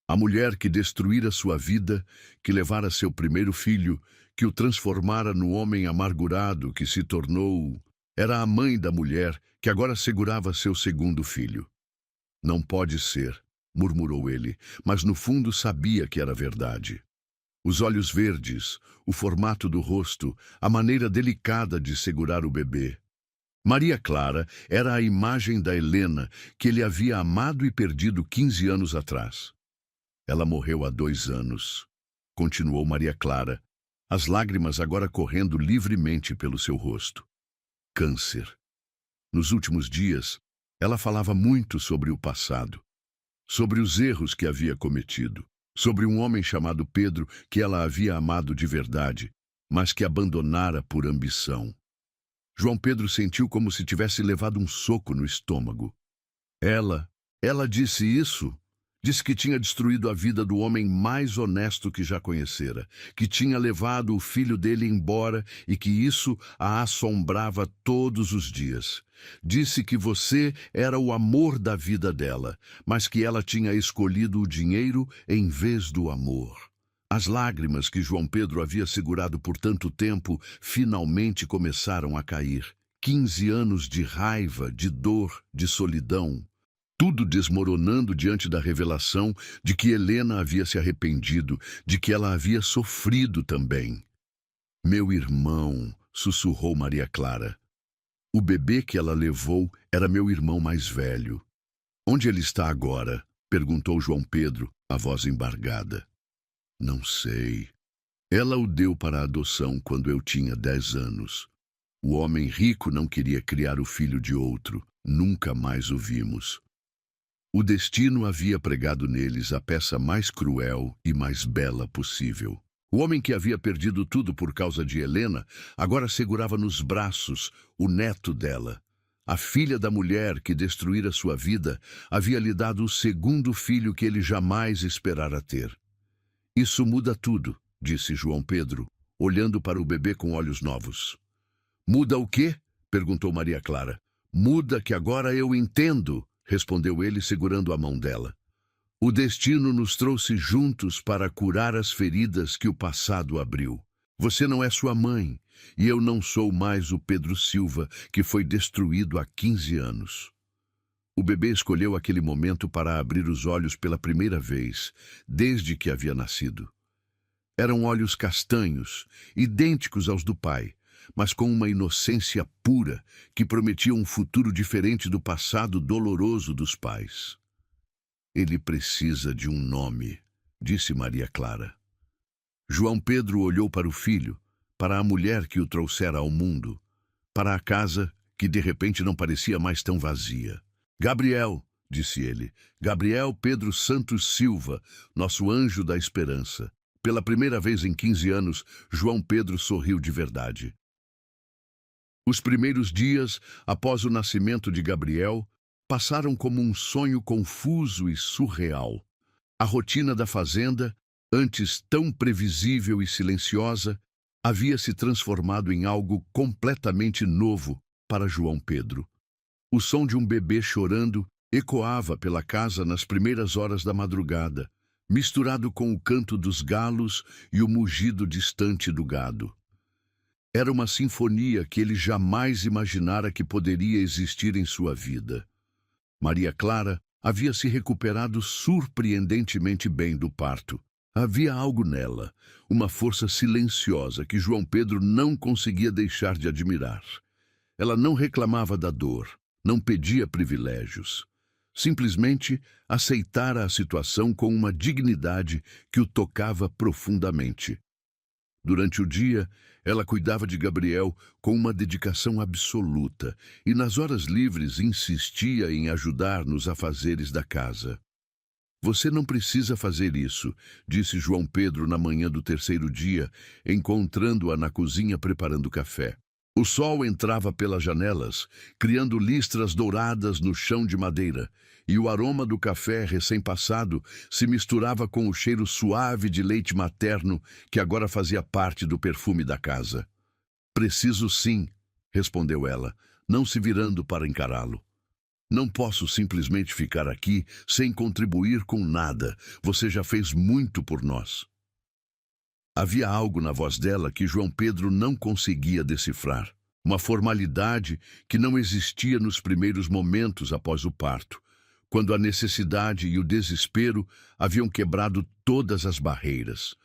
[SPEAKER 1] A mulher que destruíra sua vida, que levara seu primeiro filho, que o transformara no homem amargurado que se tornou, era a mãe da mulher que agora segurava seu segundo filho. Não pode ser, murmurou ele, mas no fundo sabia que era verdade. Os olhos verdes, o formato do rosto, a maneira delicada de segurar o bebê. Maria Clara era a imagem da Helena que ele havia amado e perdido 15 anos atrás. Ela morreu há 2 anos, continuou Maria Clara, as lágrimas agora correndo livremente pelo seu rosto. Câncer. Nos últimos dias, ela falava muito sobre o passado, sobre os erros que havia cometido, sobre um homem chamado Pedro que ela havia amado de verdade, mas que abandonara por ambição. João Pedro sentiu como se tivesse levado um soco no estômago. Ela disse isso? Disse que tinha destruído a vida do homem mais honesto que já conhecera, que tinha levado o filho dele embora e que isso a assombrava todos os dias. Disse que você era o amor da vida dela, mas que ela tinha escolhido o dinheiro em vez do amor. As lágrimas que João Pedro havia segurado por tanto tempo finalmente começaram a cair. 15 anos de raiva, de dor, de solidão. Tudo desmoronando diante da revelação de que Helena havia se arrependido, de que ela havia sofrido também. Meu irmão, sussurrou Maria Clara. O bebê que ela levou era meu irmão mais velho. Onde ele está agora? Perguntou João Pedro, a voz embargada. Não sei. Ela o deu para a adoção quando eu tinha 10 anos. O homem rico não queria criar o filho de outro. Nunca mais o vimos. O destino havia pregado neles a peça mais cruel e mais bela possível. O homem que havia perdido tudo por causa de Helena agora segurava nos braços o neto dela. A filha da mulher que destruíra sua vida havia lhe dado o segundo filho que ele jamais esperara ter. Isso muda tudo, disse João Pedro, olhando para o bebê com olhos novos. Muda o quê? Perguntou Maria Clara. Muda que agora eu entendo, respondeu ele segurando a mão dela. O destino nos trouxe juntos para curar as feridas que o passado abriu. Você não é sua mãe, e eu não sou mais o Pedro Silva, que foi destruído há 15 anos. O bebê escolheu aquele momento para abrir os olhos pela primeira vez, desde que havia nascido. Eram olhos castanhos, idênticos aos do pai, mas com uma inocência pura que prometia um futuro diferente do passado doloroso dos pais. Ele precisa de um nome, disse Maria Clara. João Pedro olhou para o filho, para a mulher que o trouxera ao mundo, para a casa que de repente não parecia mais tão vazia. Gabriel, disse ele, Gabriel Pedro Santos Silva, nosso anjo da esperança. Pela primeira vez em 15 anos, João Pedro sorriu de verdade. Os primeiros dias, após o nascimento de Gabriel, passaram como um sonho confuso e surreal. A rotina da fazenda, antes tão previsível e silenciosa, havia se transformado em algo completamente novo para João Pedro. O som de um bebê chorando ecoava pela casa nas primeiras horas da madrugada, misturado com o canto dos galos e o mugido distante do gado. Era uma sinfonia que ele jamais imaginara que poderia existir em sua vida. Maria Clara havia se recuperado surpreendentemente bem do parto. Havia algo nela, uma força silenciosa que João Pedro não conseguia deixar de admirar. Ela não reclamava da dor, não pedia privilégios. Simplesmente aceitara a situação com uma dignidade que o tocava profundamente. Durante o dia, ela cuidava de Gabriel com uma dedicação absoluta e nas horas livres insistia em ajudar nos afazeres da casa. Você não precisa fazer isso, disse João Pedro na manhã do terceiro dia, encontrando-a na cozinha preparando café. O sol entrava pelas janelas, criando listras douradas no chão de madeira, e o aroma do café recém-passado se misturava com o cheiro suave de leite materno que agora fazia parte do perfume da casa. Preciso sim, respondeu ela, não se virando para encará-lo. Não posso simplesmente ficar aqui sem contribuir com nada. Você já fez muito por nós. Havia algo na voz dela que João Pedro não conseguia decifrar. Uma formalidade que não existia nos primeiros momentos após o parto, quando a necessidade e o desespero haviam quebrado todas as barreiras.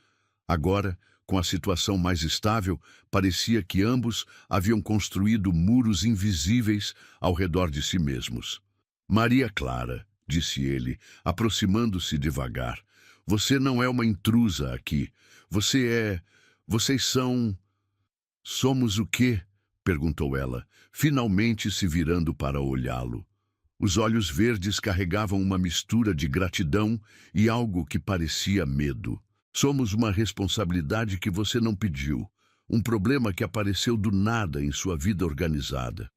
[SPEAKER 1] Agora, com a situação mais estável, parecia que ambos haviam construído muros invisíveis ao redor de si mesmos. Maria Clara, disse ele, aproximando-se devagar, você não é uma intrusa aqui. Vocês são... Somos o quê? Perguntou ela, finalmente se virando para olhá-lo. Os olhos verdes carregavam uma mistura de gratidão e algo que parecia medo. Somos uma responsabilidade que você não pediu, um problema que apareceu do nada em sua vida organizada.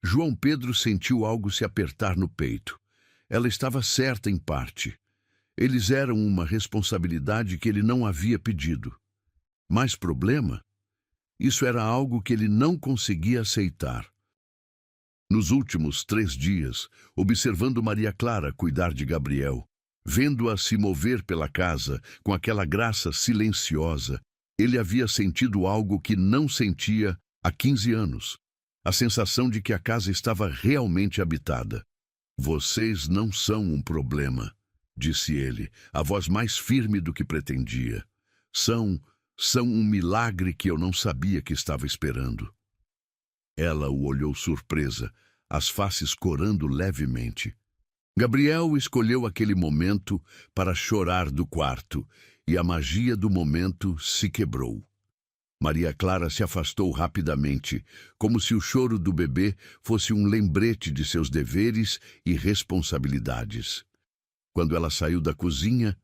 [SPEAKER 1] João Pedro sentiu algo se apertar no peito. Ela estava certa em parte. Eles eram uma responsabilidade que ele não havia pedido. Mas problema? Isso era algo que ele não conseguia aceitar. Nos últimos 3 dias, observando Maria Clara cuidar de Gabriel, vendo-a se mover pela casa com aquela graça silenciosa, ele havia sentido algo que não sentia há 15 anos. A sensação de que a casa estava realmente habitada. Vocês não são um problema, disse ele, a voz mais firme do que pretendia. São um milagre que eu não sabia que estava esperando. Ela o olhou surpresa, as faces corando levemente. Gabriel escolheu aquele momento para chorar do quarto, e a magia do momento se quebrou. Maria Clara se afastou rapidamente, como se o choro do bebê fosse um lembrete de seus deveres e responsabilidades. Quando ela saiu da cozinha,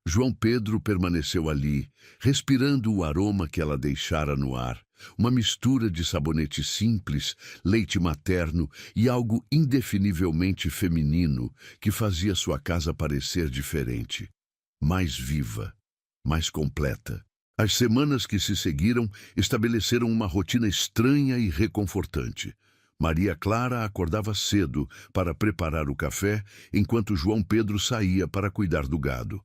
[SPEAKER 1] João Pedro permaneceu ali, respirando o aroma que ela deixara no ar, uma mistura de sabonete simples, leite materno e algo indefinivelmente feminino que fazia sua casa parecer diferente, mais viva, mais completa. As semanas que se seguiram estabeleceram uma rotina estranha e reconfortante. Maria Clara acordava cedo para preparar o café, enquanto João Pedro saía para cuidar do gado.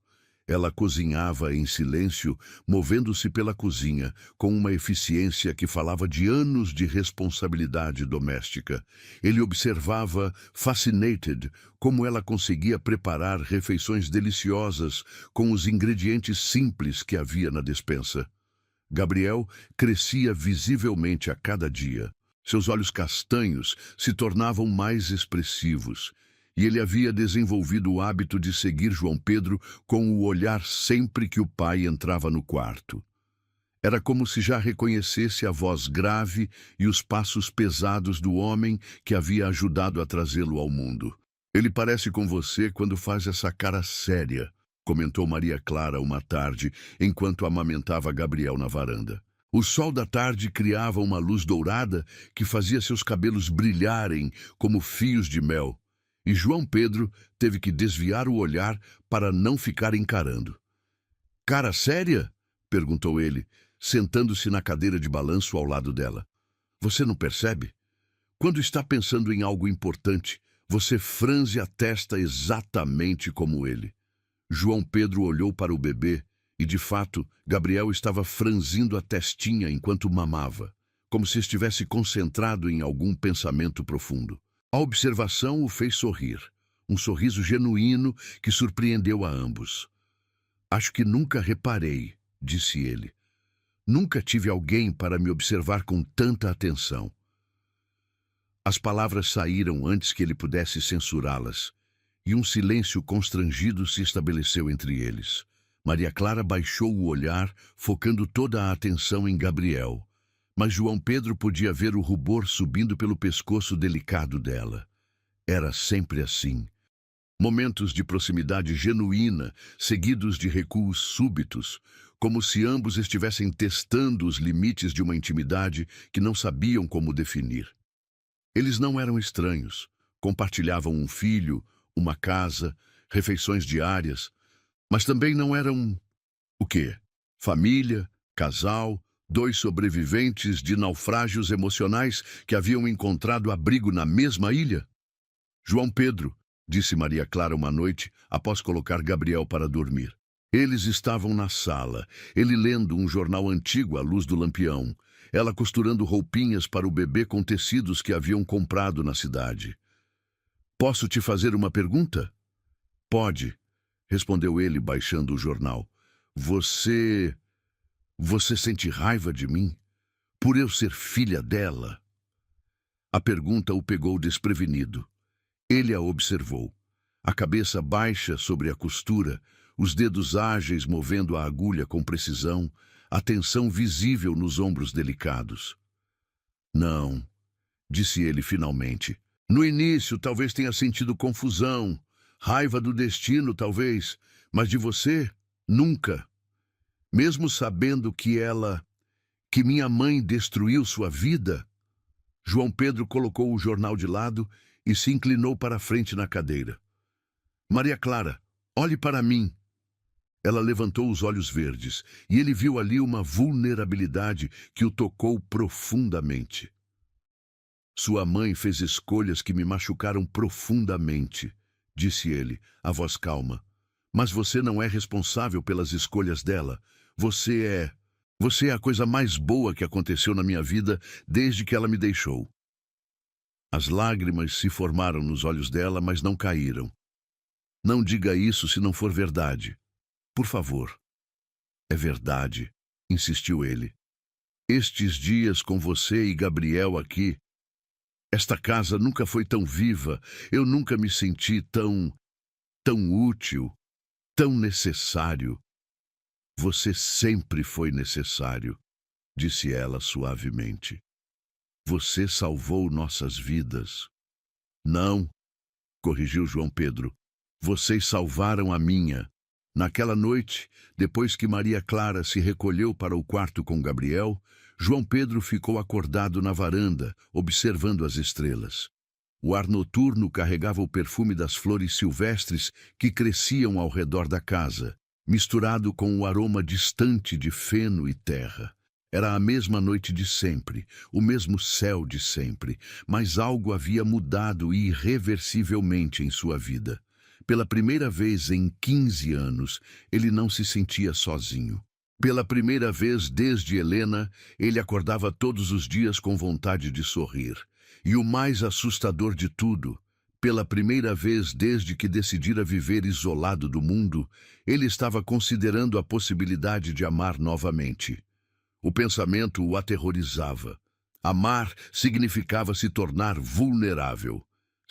[SPEAKER 1] Ela cozinhava em silêncio, movendo-se pela cozinha, com uma eficiência que falava de anos de responsabilidade doméstica. Ele observava, fascinated, como ela conseguia preparar refeições deliciosas com os ingredientes simples que havia na despensa. Gabriel crescia visivelmente a cada dia. Seus olhos castanhos se tornavam mais expressivos, e ele havia desenvolvido o hábito de seguir João Pedro com o olhar sempre que o pai entrava no quarto. Era como se já reconhecesse a voz grave e os passos pesados do homem que havia ajudado a trazê-lo ao mundo. Ele parece com você quando faz essa cara séria, comentou Maria Clara uma tarde, enquanto amamentava Gabriel na varanda. O sol da tarde criava uma luz dourada que fazia seus cabelos brilharem como fios de mel, e João Pedro teve que desviar o olhar para não ficar encarando. Cara séria? Perguntou ele, sentando-se na cadeira de balanço ao lado dela. Você não percebe? Quando está pensando em algo importante, você franze a testa exatamente como ele. João Pedro olhou para o bebê e, de fato, Gabriel estava franzindo a testinha enquanto mamava, como se estivesse concentrado em algum pensamento profundo. A observação o fez sorrir, um sorriso genuíno que surpreendeu a ambos. Acho que nunca reparei, disse ele. Nunca tive alguém para me observar com tanta atenção. As palavras saíram antes que ele pudesse censurá-las, e um silêncio constrangido se estabeleceu entre eles. Maria Clara baixou o olhar, focando toda a atenção em Gabriel, mas João Pedro podia ver o rubor subindo pelo pescoço delicado dela. Era sempre assim. Momentos de proximidade genuína, seguidos de recuos súbitos, como se ambos estivessem testando os limites de uma intimidade que não sabiam como definir. Eles não eram estranhos, compartilhavam um filho, uma casa, refeições diárias, mas também não eram... o quê? Família, casal, dois sobreviventes de naufrágios emocionais que haviam encontrado abrigo na mesma ilha? João Pedro, disse Maria Clara uma noite, após colocar Gabriel para dormir. Eles estavam na sala, ele lendo um jornal antigo à luz do lampião, ela costurando roupinhas para o bebê com tecidos que haviam comprado na cidade. Posso te fazer uma pergunta? Pode, respondeu ele, baixando o jornal. Você sente raiva de mim? Por eu ser filha dela? A pergunta o pegou desprevenido. Ele a observou. A cabeça baixa sobre a costura, os dedos ágeis movendo a agulha com precisão, a tensão visível nos ombros delicados. Não, disse ele finalmente. No início talvez tenha sentido confusão, raiva do destino talvez, mas de você, nunca. Mesmo sabendo que minha mãe destruiu sua vida? João Pedro colocou o jornal de lado e se inclinou para a frente na cadeira. Maria Clara, olhe para mim. Ela levantou os olhos verdes e ele viu ali uma vulnerabilidade que o tocou profundamente. Sua mãe fez escolhas que me machucaram profundamente, disse ele, a voz calma. Mas você não é responsável pelas escolhas dela. Você é a coisa mais boa que aconteceu na minha vida desde que ela me deixou. As lágrimas se formaram nos olhos dela, mas não caíram. Não diga isso se não for verdade. Por favor. É verdade, insistiu ele. Estes dias com você e Gabriel aqui, esta casa nunca foi tão viva, eu nunca me senti tão útil, tão necessário. Você sempre foi necessário, disse ela suavemente. Você salvou nossas vidas. Não, corrigiu João Pedro. Vocês salvaram a minha. Naquela noite, depois que Maria Clara se recolheu para o quarto com Gabriel, João Pedro ficou acordado na varanda, observando as estrelas. O ar noturno carregava o perfume das flores silvestres que cresciam ao redor da casa, misturado com o aroma distante de feno e terra. Era a mesma noite de sempre, o mesmo céu de sempre, mas algo havia mudado irreversivelmente em sua vida. Pela primeira vez em 15 anos, ele não se sentia sozinho. Pela primeira vez desde Helena, ele acordava todos os dias com vontade de sorrir. E o mais assustador de tudo, pela primeira vez desde que decidira viver isolado do mundo, ele estava considerando a possibilidade de amar novamente. O pensamento o aterrorizava. Amar significava se tornar vulnerável.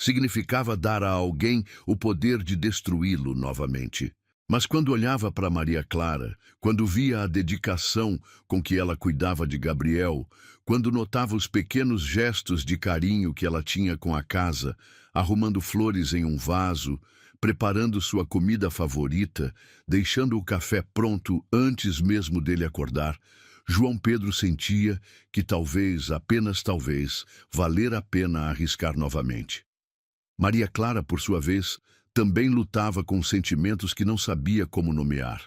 [SPEAKER 1] Significava dar a alguém o poder de destruí-lo novamente. Mas quando olhava para Maria Clara, quando via a dedicação com que ela cuidava de Gabriel, quando notava os pequenos gestos de carinho que ela tinha com a casa, arrumando flores em um vaso, preparando sua comida favorita, deixando o café pronto antes mesmo dele acordar, João Pedro sentia que talvez, apenas talvez, valer a pena arriscar novamente. Maria Clara, por sua vez, também lutava com sentimentos que não sabia como nomear.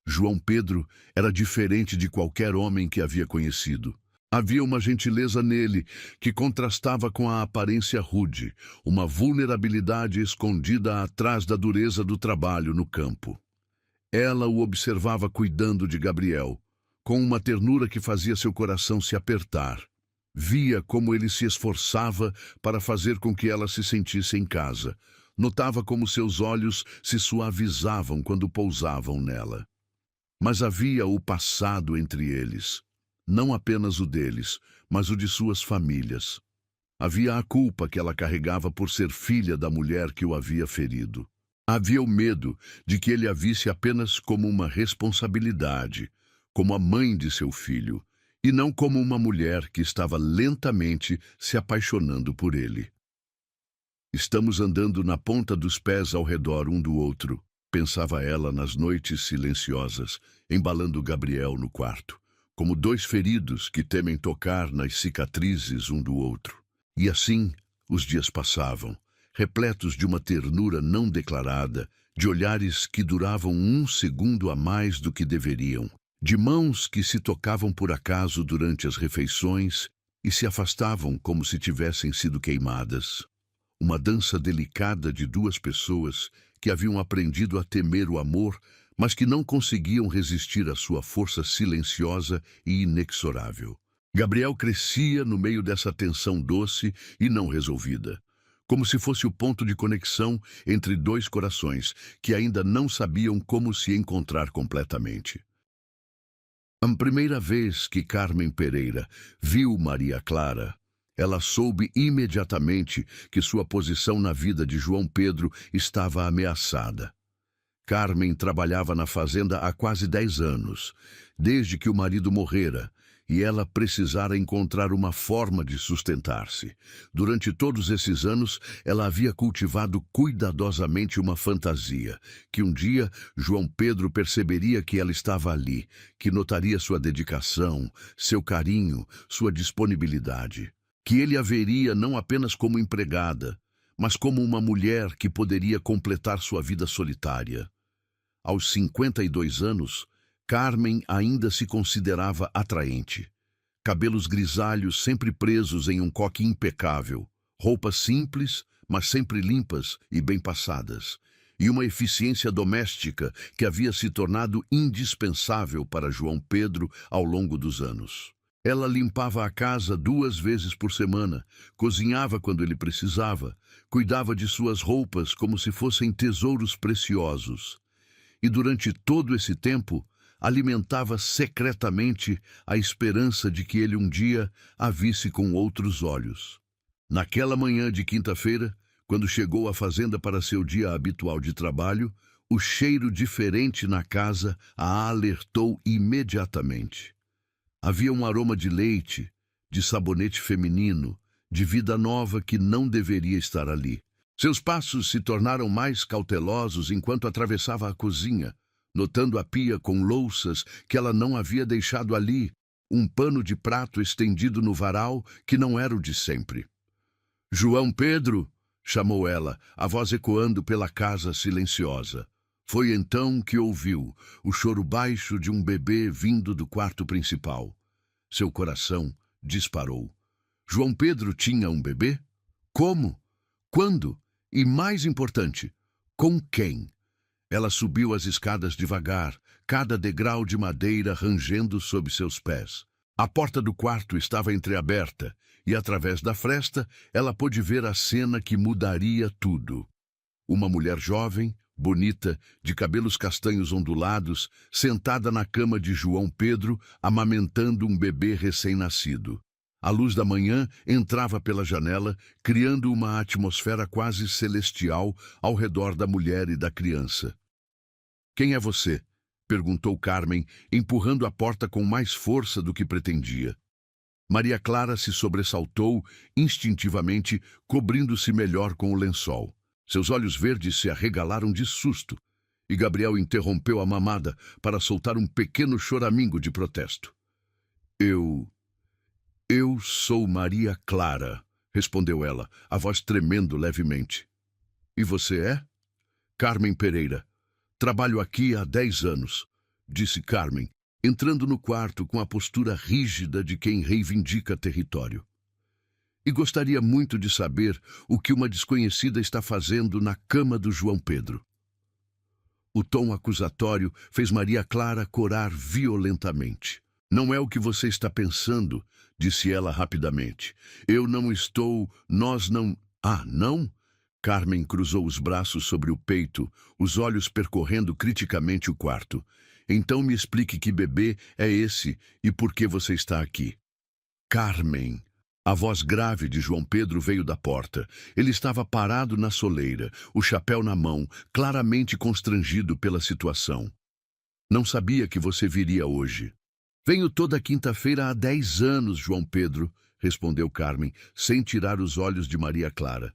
[SPEAKER 1] João Pedro era diferente de qualquer homem que havia conhecido. Havia uma gentileza nele que contrastava com a aparência rude, uma vulnerabilidade escondida atrás da dureza do trabalho no campo. Ela o observava cuidando de Gabriel, com uma ternura que fazia seu coração se apertar. Via como ele se esforçava para fazer com que ela se sentisse em casa. Notava como seus olhos se suavizavam quando pousavam nela. Mas havia o passado entre eles. Não apenas o deles, mas o de suas famílias. Havia a culpa que ela carregava por ser filha da mulher que o havia ferido. Havia o medo de que ele a visse apenas como uma responsabilidade, como a mãe de seu filho, e não como uma mulher que estava lentamente se apaixonando por ele. Estamos andando na ponta dos pés ao redor um do outro, pensava ela nas noites silenciosas, embalando Gabriel no quarto, como dois feridos que temem tocar nas cicatrizes um do outro. E assim os dias passavam, repletos de uma ternura não declarada, de olhares que duravam um segundo a mais do que deveriam, de mãos que se tocavam por acaso durante as refeições e se afastavam como se tivessem sido queimadas. Uma dança delicada de duas pessoas que haviam aprendido a temer o amor, mas que não conseguiam resistir à sua força silenciosa e inexorável. Gabriel crescia no meio dessa tensão doce e não resolvida, como se fosse o ponto de conexão entre dois corações que ainda não sabiam como se encontrar completamente. A primeira vez que Carmen Pereira viu Maria Clara, ela soube imediatamente que sua posição na vida de João Pedro estava ameaçada. Carmen trabalhava na fazenda há quase 10 anos, desde que o marido morrera, e ela precisara encontrar uma forma de sustentar-se. Durante todos esses anos, ela havia cultivado cuidadosamente uma fantasia, que um dia João Pedro perceberia que ela estava ali, que notaria sua dedicação, seu carinho, sua disponibilidade, que ele a veria não apenas como empregada, mas como uma mulher que poderia completar sua vida solitária. Aos 52 anos, Carmen ainda se considerava atraente. Cabelos grisalhos sempre presos em um coque impecável, roupas simples, mas sempre limpas e bem passadas, e uma eficiência doméstica que havia se tornado indispensável para João Pedro ao longo dos anos. Ela limpava a casa 2 vezes por semana, cozinhava quando ele precisava, cuidava de suas roupas como se fossem tesouros preciosos. E durante todo esse tempo, alimentava secretamente a esperança de que ele um dia a visse com outros olhos. Naquela manhã de quinta-feira, quando chegou à fazenda para seu dia habitual de trabalho, o cheiro diferente na casa a alertou imediatamente. Havia um aroma de leite, de sabonete feminino, de vida nova que não deveria estar ali. Seus passos se tornaram mais cautelosos enquanto atravessava a cozinha, notando a pia com louças que ela não havia deixado ali, um pano de prato estendido no varal que não era o de sempre. "João Pedro!" chamou ela, a voz ecoando pela casa silenciosa. Foi então que ouviu o choro baixo de um bebê vindo do quarto principal. Seu coração disparou. João Pedro tinha um bebê? Como? Quando? E mais importante, Com quem? Ela subiu as escadas devagar, cada degrau de madeira rangendo sob seus pés. A porta do quarto estava entreaberta, e através da fresta ela pôde ver a cena que mudaria tudo. Uma mulher jovem, bonita, de cabelos castanhos ondulados, sentada na cama de João Pedro, amamentando um bebê recém-nascido. A luz da manhã entrava pela janela, criando uma atmosfera quase celestial ao redor da mulher e da criança. "Quem é você?" perguntou Carmen, empurrando a porta com mais força do que pretendia. Maria Clara se sobressaltou, instintivamente, cobrindo-se melhor com o lençol. Seus olhos verdes se arregalaram de susto, e Gabriel interrompeu a mamada para soltar um pequeno choramingo de protesto. Eu sou Maria Clara", respondeu ela, a voz tremendo levemente. "E você é?" "Carmen Pereira. Trabalho aqui há 10 anos", disse Carmen, entrando no quarto com a postura rígida de quem reivindica território. "E gostaria muito de saber o que uma desconhecida está fazendo na cama do João Pedro." O tom acusatório fez Maria Clara corar violentamente. "Não é o que você está pensando", disse ela rapidamente. "Eu não estou... Nós não... Ah, não?" Carmen cruzou os braços sobre o peito, os olhos percorrendo criticamente o quarto. "Então me explique que bebê é esse e por que você está aqui." "Carmen." A voz grave de João Pedro veio da porta. Ele estava parado na soleira, o chapéu na mão, claramente constrangido pela situação. "Não sabia que você viria hoje." "Venho toda quinta-feira há 10 anos, João Pedro", respondeu Carmen, sem tirar os olhos de Maria Clara.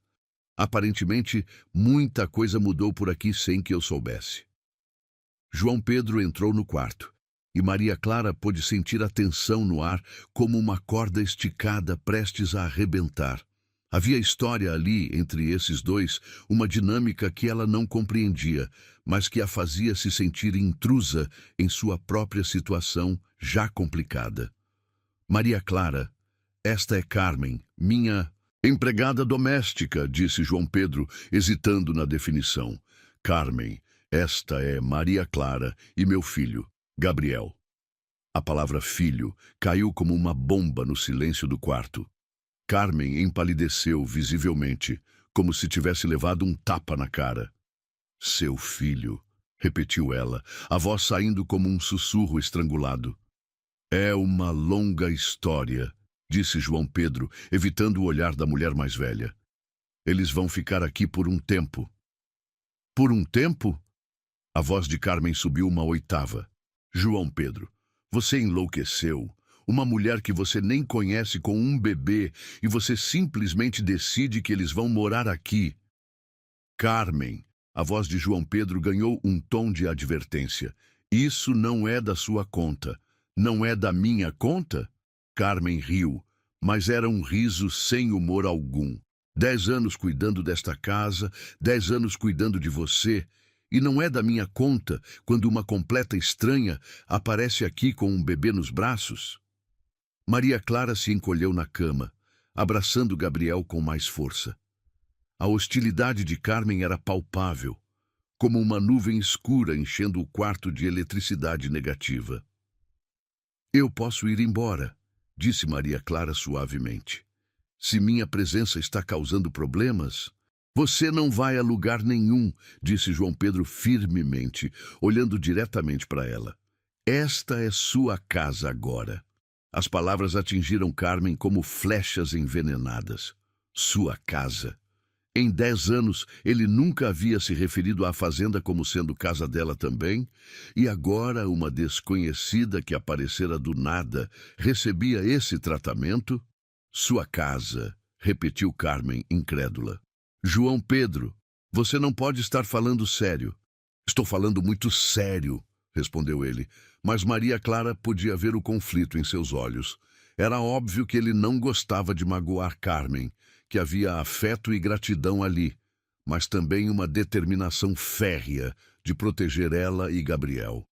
[SPEAKER 1] "Aparentemente, muita coisa mudou por aqui sem que eu soubesse." João Pedro entrou no quarto, e Maria Clara pôde sentir a tensão no ar como uma corda esticada prestes a arrebentar. Havia história ali, entre esses dois, uma dinâmica que ela não compreendia, mas que a fazia se sentir intrusa em sua própria situação, já complicada. "Maria Clara, esta é Carmen, minha empregada doméstica", disse João Pedro, hesitando na definição. "Carmen, esta é Maria Clara e meu filho, Gabriel." A palavra filho caiu como uma bomba no silêncio do quarto. Carmen empalideceu visivelmente, como se tivesse levado um tapa na cara. "Seu filho", repetiu ela, a voz saindo como um sussurro estrangulado. "É uma longa história", disse João Pedro, evitando o olhar da mulher mais velha. "Eles vão ficar aqui por um tempo." "Por um tempo?" A voz de Carmen subiu uma oitava. "João Pedro, você enlouqueceu. Uma mulher que você nem conhece com um bebê e você simplesmente decide que eles vão morar aqui." "Carmen", a voz de João Pedro ganhou um tom de advertência. "Isso não é da sua conta. Não é da minha conta?" Carmen riu, mas era um riso sem humor algum. 10 anos cuidando desta casa, 10 anos cuidando de você, e não é da minha conta quando uma completa estranha aparece aqui com um bebê nos braços? Maria Clara se encolheu na cama, abraçando Gabriel com mais força. A hostilidade de Carmen era palpável, como uma nuvem escura enchendo o quarto de eletricidade negativa. "Eu posso ir embora", disse Maria Clara suavemente. "Se minha presença está causando problemas..." "Você não vai a lugar nenhum", disse João Pedro firmemente, olhando diretamente para ela. "Esta é sua casa agora." As palavras atingiram Carmen como flechas envenenadas. Sua casa. Em 10 anos, ele nunca havia se referido à fazenda como sendo casa dela também, e agora uma desconhecida que aparecera do nada recebia esse tratamento? "Sua casa", repetiu Carmen, incrédula. "João Pedro, você não pode estar falando sério." "Estou falando muito sério", respondeu ele, mas Maria Clara podia ver o conflito em seus olhos. Era óbvio que ele não gostava de magoar Carmen, que havia afeto e gratidão ali, mas também uma determinação férrea de proteger ela e Gabriel.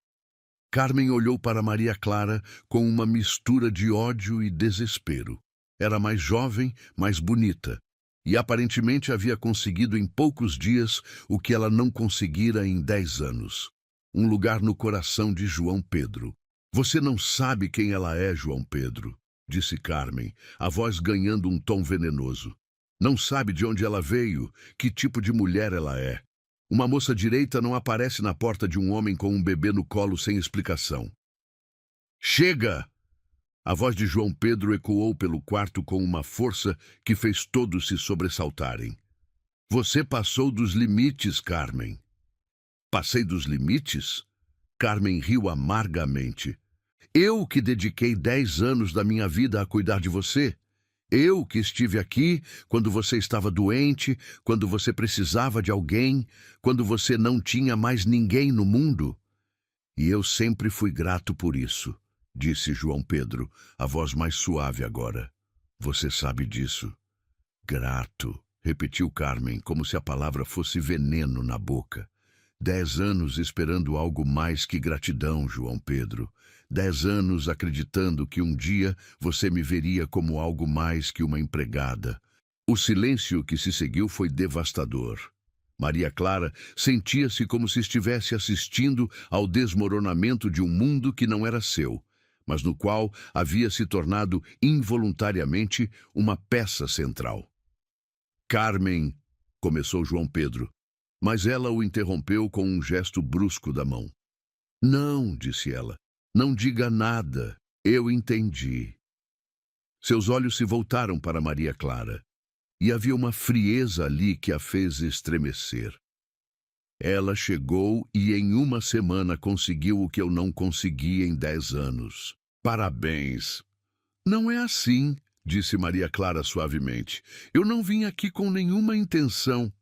[SPEAKER 1] Carmen olhou para Maria Clara com uma mistura de ódio e desespero. Era mais jovem, mais bonita, e aparentemente havia conseguido em poucos dias o que ela não conseguira em 10 anos. Um lugar no coração de João Pedro. Você não sabe quem ela é, João Pedro, disse Carmen, a voz ganhando um tom venenoso. Não sabe de onde ela veio, que tipo de mulher ela é. Uma moça direita não aparece na porta de um homem com um bebê no colo sem explicação. Chega! A voz de João Pedro ecoou pelo quarto com uma força que fez todos se sobressaltarem. Você passou dos limites, Carmen. Passei dos limites? Carmen riu amargamente. Eu que dediquei 10 anos da minha vida a cuidar de você? Eu que estive aqui quando você estava doente, quando você precisava de alguém, quando você não tinha mais ninguém no mundo? E eu sempre fui grato por isso, disse João Pedro, a voz mais suave agora. Você sabe disso. Grato, repetiu Carmen, como se a palavra fosse veneno na boca. 10 anos esperando algo mais que gratidão, João Pedro. 10 anos acreditando que um dia você me veria como algo mais que uma empregada. O silêncio que se seguiu foi devastador. Maria Clara sentia-se como se estivesse assistindo ao desmoronamento de um mundo que não era seu, mas no qual havia se tornado involuntariamente uma peça central. Carmen, começou João Pedro, mas ela o interrompeu com um gesto brusco da mão. Não, disse ela, não diga nada, eu entendi. Seus olhos se voltaram para Maria Clara, e havia uma frieza ali que a fez estremecer. Ela chegou e em uma semana conseguiu o que eu não consegui em 10 anos. Parabéns. Não é assim, disse Maria Clara suavemente. Eu não vim aqui com nenhuma intenção.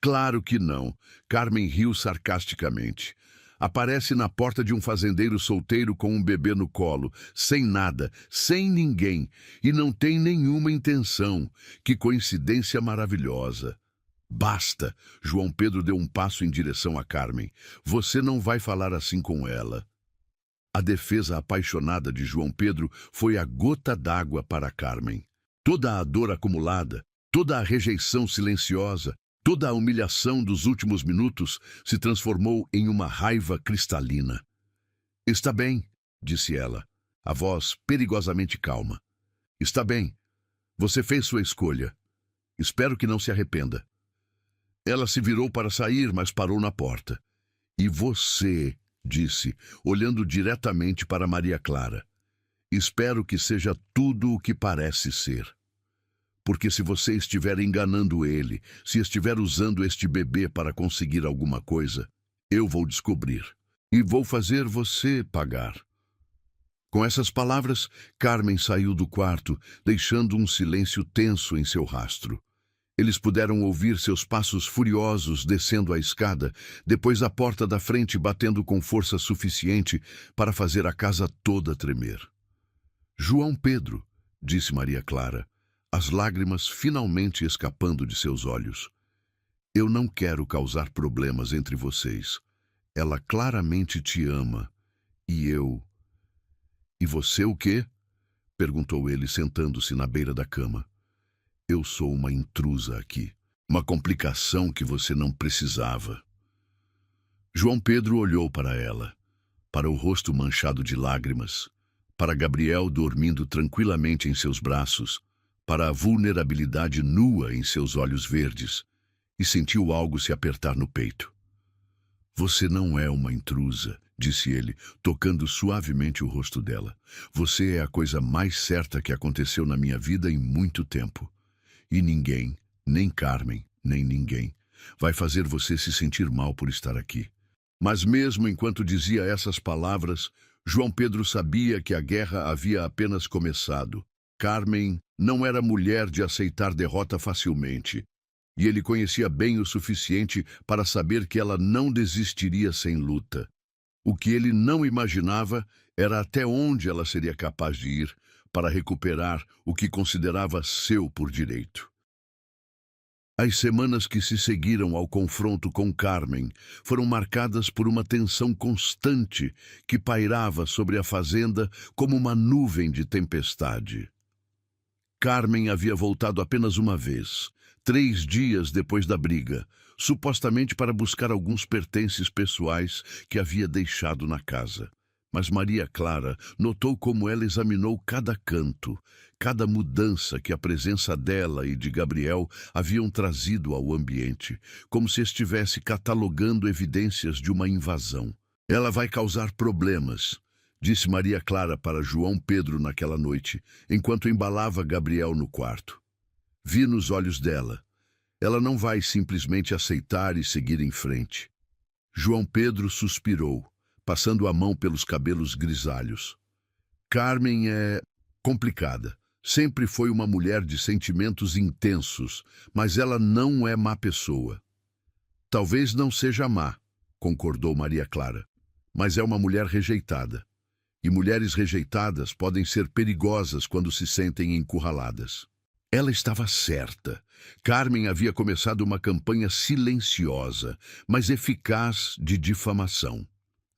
[SPEAKER 1] Claro que não. Carmen riu sarcasticamente. Aparece na porta de um fazendeiro solteiro com um bebê no colo, sem nada, sem ninguém, e não tem nenhuma intenção. Que coincidência maravilhosa. Basta! João Pedro deu um passo em direção a Carmen. Você não vai falar assim com ela. A defesa apaixonada de João Pedro foi a gota d'água para Carmen. Toda a dor acumulada, toda a rejeição silenciosa, toda a humilhação dos últimos minutos se transformou em uma raiva cristalina. Está bem, disse ela, a voz perigosamente calma. Está bem. Você fez sua escolha. Espero que não se arrependa. Ela se virou para sair, mas parou na porta. E você, disse, olhando diretamente para Maria Clara. Espero que seja tudo o que parece ser. Porque se você estiver enganando ele, se estiver usando este bebê para conseguir alguma coisa, eu vou descobrir. E vou fazer você pagar. Com essas palavras, Carmen saiu do quarto, deixando um silêncio tenso em seu rastro. Eles puderam ouvir seus passos furiosos descendo a escada, depois a porta da frente batendo com força suficiente para fazer a casa toda tremer. João Pedro, disse Maria Clara, as lágrimas finalmente escapando de seus olhos. Eu não quero causar problemas entre vocês. Ela claramente te ama. E eu... E você o quê? Perguntou ele, sentando-se na beira da cama. Eu sou uma intrusa aqui. Uma complicação que você não precisava. João Pedro olhou para ela, para o rosto manchado de lágrimas, para Gabriel dormindo tranquilamente em seus braços, para a vulnerabilidade nua em seus olhos verdes, e sentiu algo se apertar no peito. Você não é uma intrusa, disse ele, tocando suavemente o rosto dela. Você é a coisa mais certa que aconteceu na minha vida em muito tempo. E ninguém, nem Carmen, nem ninguém, vai fazer você se sentir mal por estar aqui. Mas mesmo enquanto dizia essas palavras, João Pedro sabia que a guerra havia apenas começado. Carmen não era mulher de aceitar derrota facilmente, e ele conhecia bem o suficiente para saber que ela não desistiria sem luta. O que ele não imaginava era até onde ela seria capaz de ir para recuperar o que considerava seu por direito. As semanas que se seguiram ao confronto com Carmen foram marcadas por uma tensão constante que pairava sobre a fazenda como uma nuvem de tempestade. Carmen havia voltado apenas uma vez, 3 dias depois da briga, supostamente para buscar alguns pertences pessoais que havia deixado na casa. Mas Maria Clara notou como ela examinou cada canto, cada mudança que a presença dela e de Gabriel haviam trazido ao ambiente, como se estivesse catalogando evidências de uma invasão. Ela vai causar problemas, disse Maria Clara para João Pedro naquela noite, enquanto embalava Gabriel no quarto. Vi nos olhos dela. Ela não vai simplesmente aceitar e seguir em frente. João Pedro suspirou, passando a mão pelos cabelos grisalhos. Carmen é complicada. Sempre foi uma mulher de sentimentos intensos, mas ela não é má pessoa. Talvez não seja má, concordou Maria Clara, mas é uma mulher rejeitada. E mulheres rejeitadas podem ser perigosas quando se sentem encurraladas. Ela estava certa. Carmen havia começado uma campanha silenciosa, mas eficaz de difamação.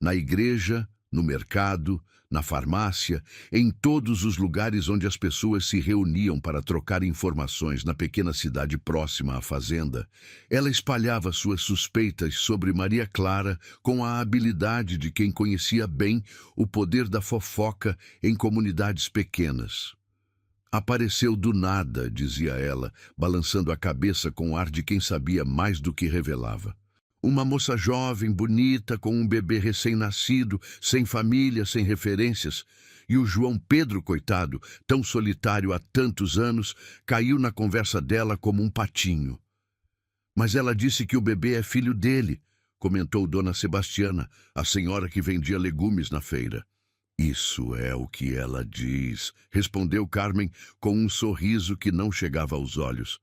[SPEAKER 1] Na igreja, no mercado, na farmácia, em todos os lugares onde as pessoas se reuniam para trocar informações na pequena cidade próxima à fazenda, ela espalhava suas suspeitas sobre Maria Clara com a habilidade de quem conhecia bem o poder da fofoca em comunidades pequenas. Apareceu do nada, dizia ela, balançando a cabeça com ar de quem sabia mais do que revelava. Uma moça jovem, bonita, com um bebê recém-nascido, sem família, sem referências. E o João Pedro, coitado, tão solitário há tantos anos, caiu na conversa dela como um patinho. Mas ela disse que o bebê é filho dele, comentou Dona Sebastiana, a senhora que vendia legumes na feira. Isso é o que ela diz, respondeu Carmen com um sorriso que não chegava aos olhos.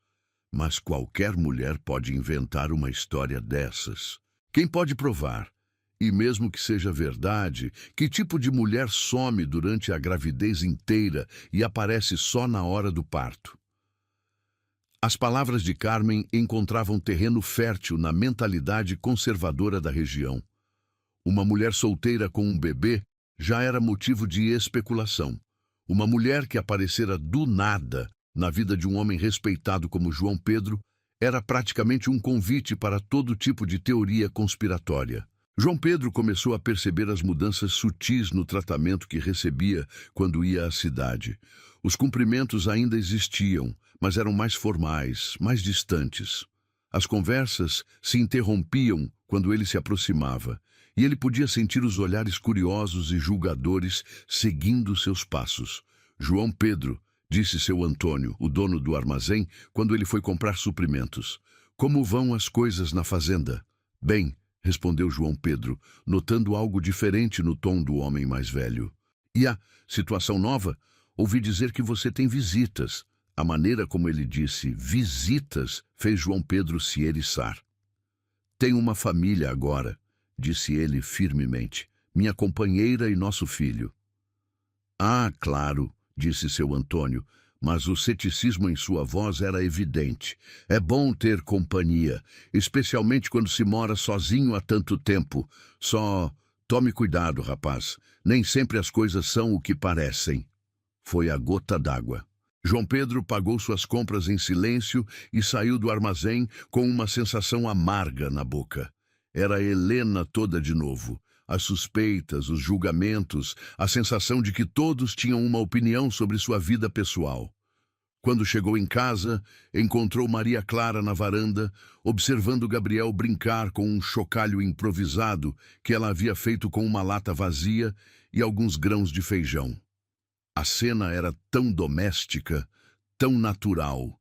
[SPEAKER 1] Mas qualquer mulher pode inventar uma história dessas. Quem pode provar? E mesmo que seja verdade, que tipo de mulher some durante a gravidez inteira e aparece só na hora do parto? As palavras de Carmen encontravam terreno fértil na mentalidade conservadora da região. Uma mulher solteira com um bebê já era motivo de especulação. Uma mulher que aparecera do nada na vida de um homem respeitado como João Pedro era praticamente um convite para todo tipo de teoria conspiratória. João Pedro começou a perceber as mudanças sutis no tratamento que recebia quando ia à cidade. Os cumprimentos ainda existiam, mas eram mais formais, mais distantes. As conversas se interrompiam quando ele se aproximava, e ele podia sentir os olhares curiosos e julgadores seguindo seus passos. João Pedro, disse seu Antônio, o dono do armazém, quando ele foi comprar suprimentos. Como vão as coisas na fazenda? Bem, respondeu João Pedro, notando algo diferente no tom do homem mais velho. E a situação nova? Ouvi dizer que você tem visitas. A maneira como ele disse visitas fez João Pedro se eriçar. Tenho uma família agora, disse ele firmemente. Minha companheira e nosso filho. Ah, claro, disse seu Antônio, mas o ceticismo em sua voz era evidente. É bom ter companhia, especialmente quando se mora sozinho há tanto tempo. Só tome cuidado, rapaz. Nem sempre as coisas são o que parecem. Foi a gota d'água. João Pedro pagou suas compras em silêncio e saiu do armazém com uma sensação amarga na boca. Era Helena toda de novo. As suspeitas, os julgamentos, a sensação de que todos tinham uma opinião sobre sua vida pessoal. Quando chegou em casa, encontrou Maria Clara na varanda, observando Gabriel brincar com um chocalho improvisado que ela havia feito com uma lata vazia e alguns grãos de feijão. A cena era tão doméstica, tão natural,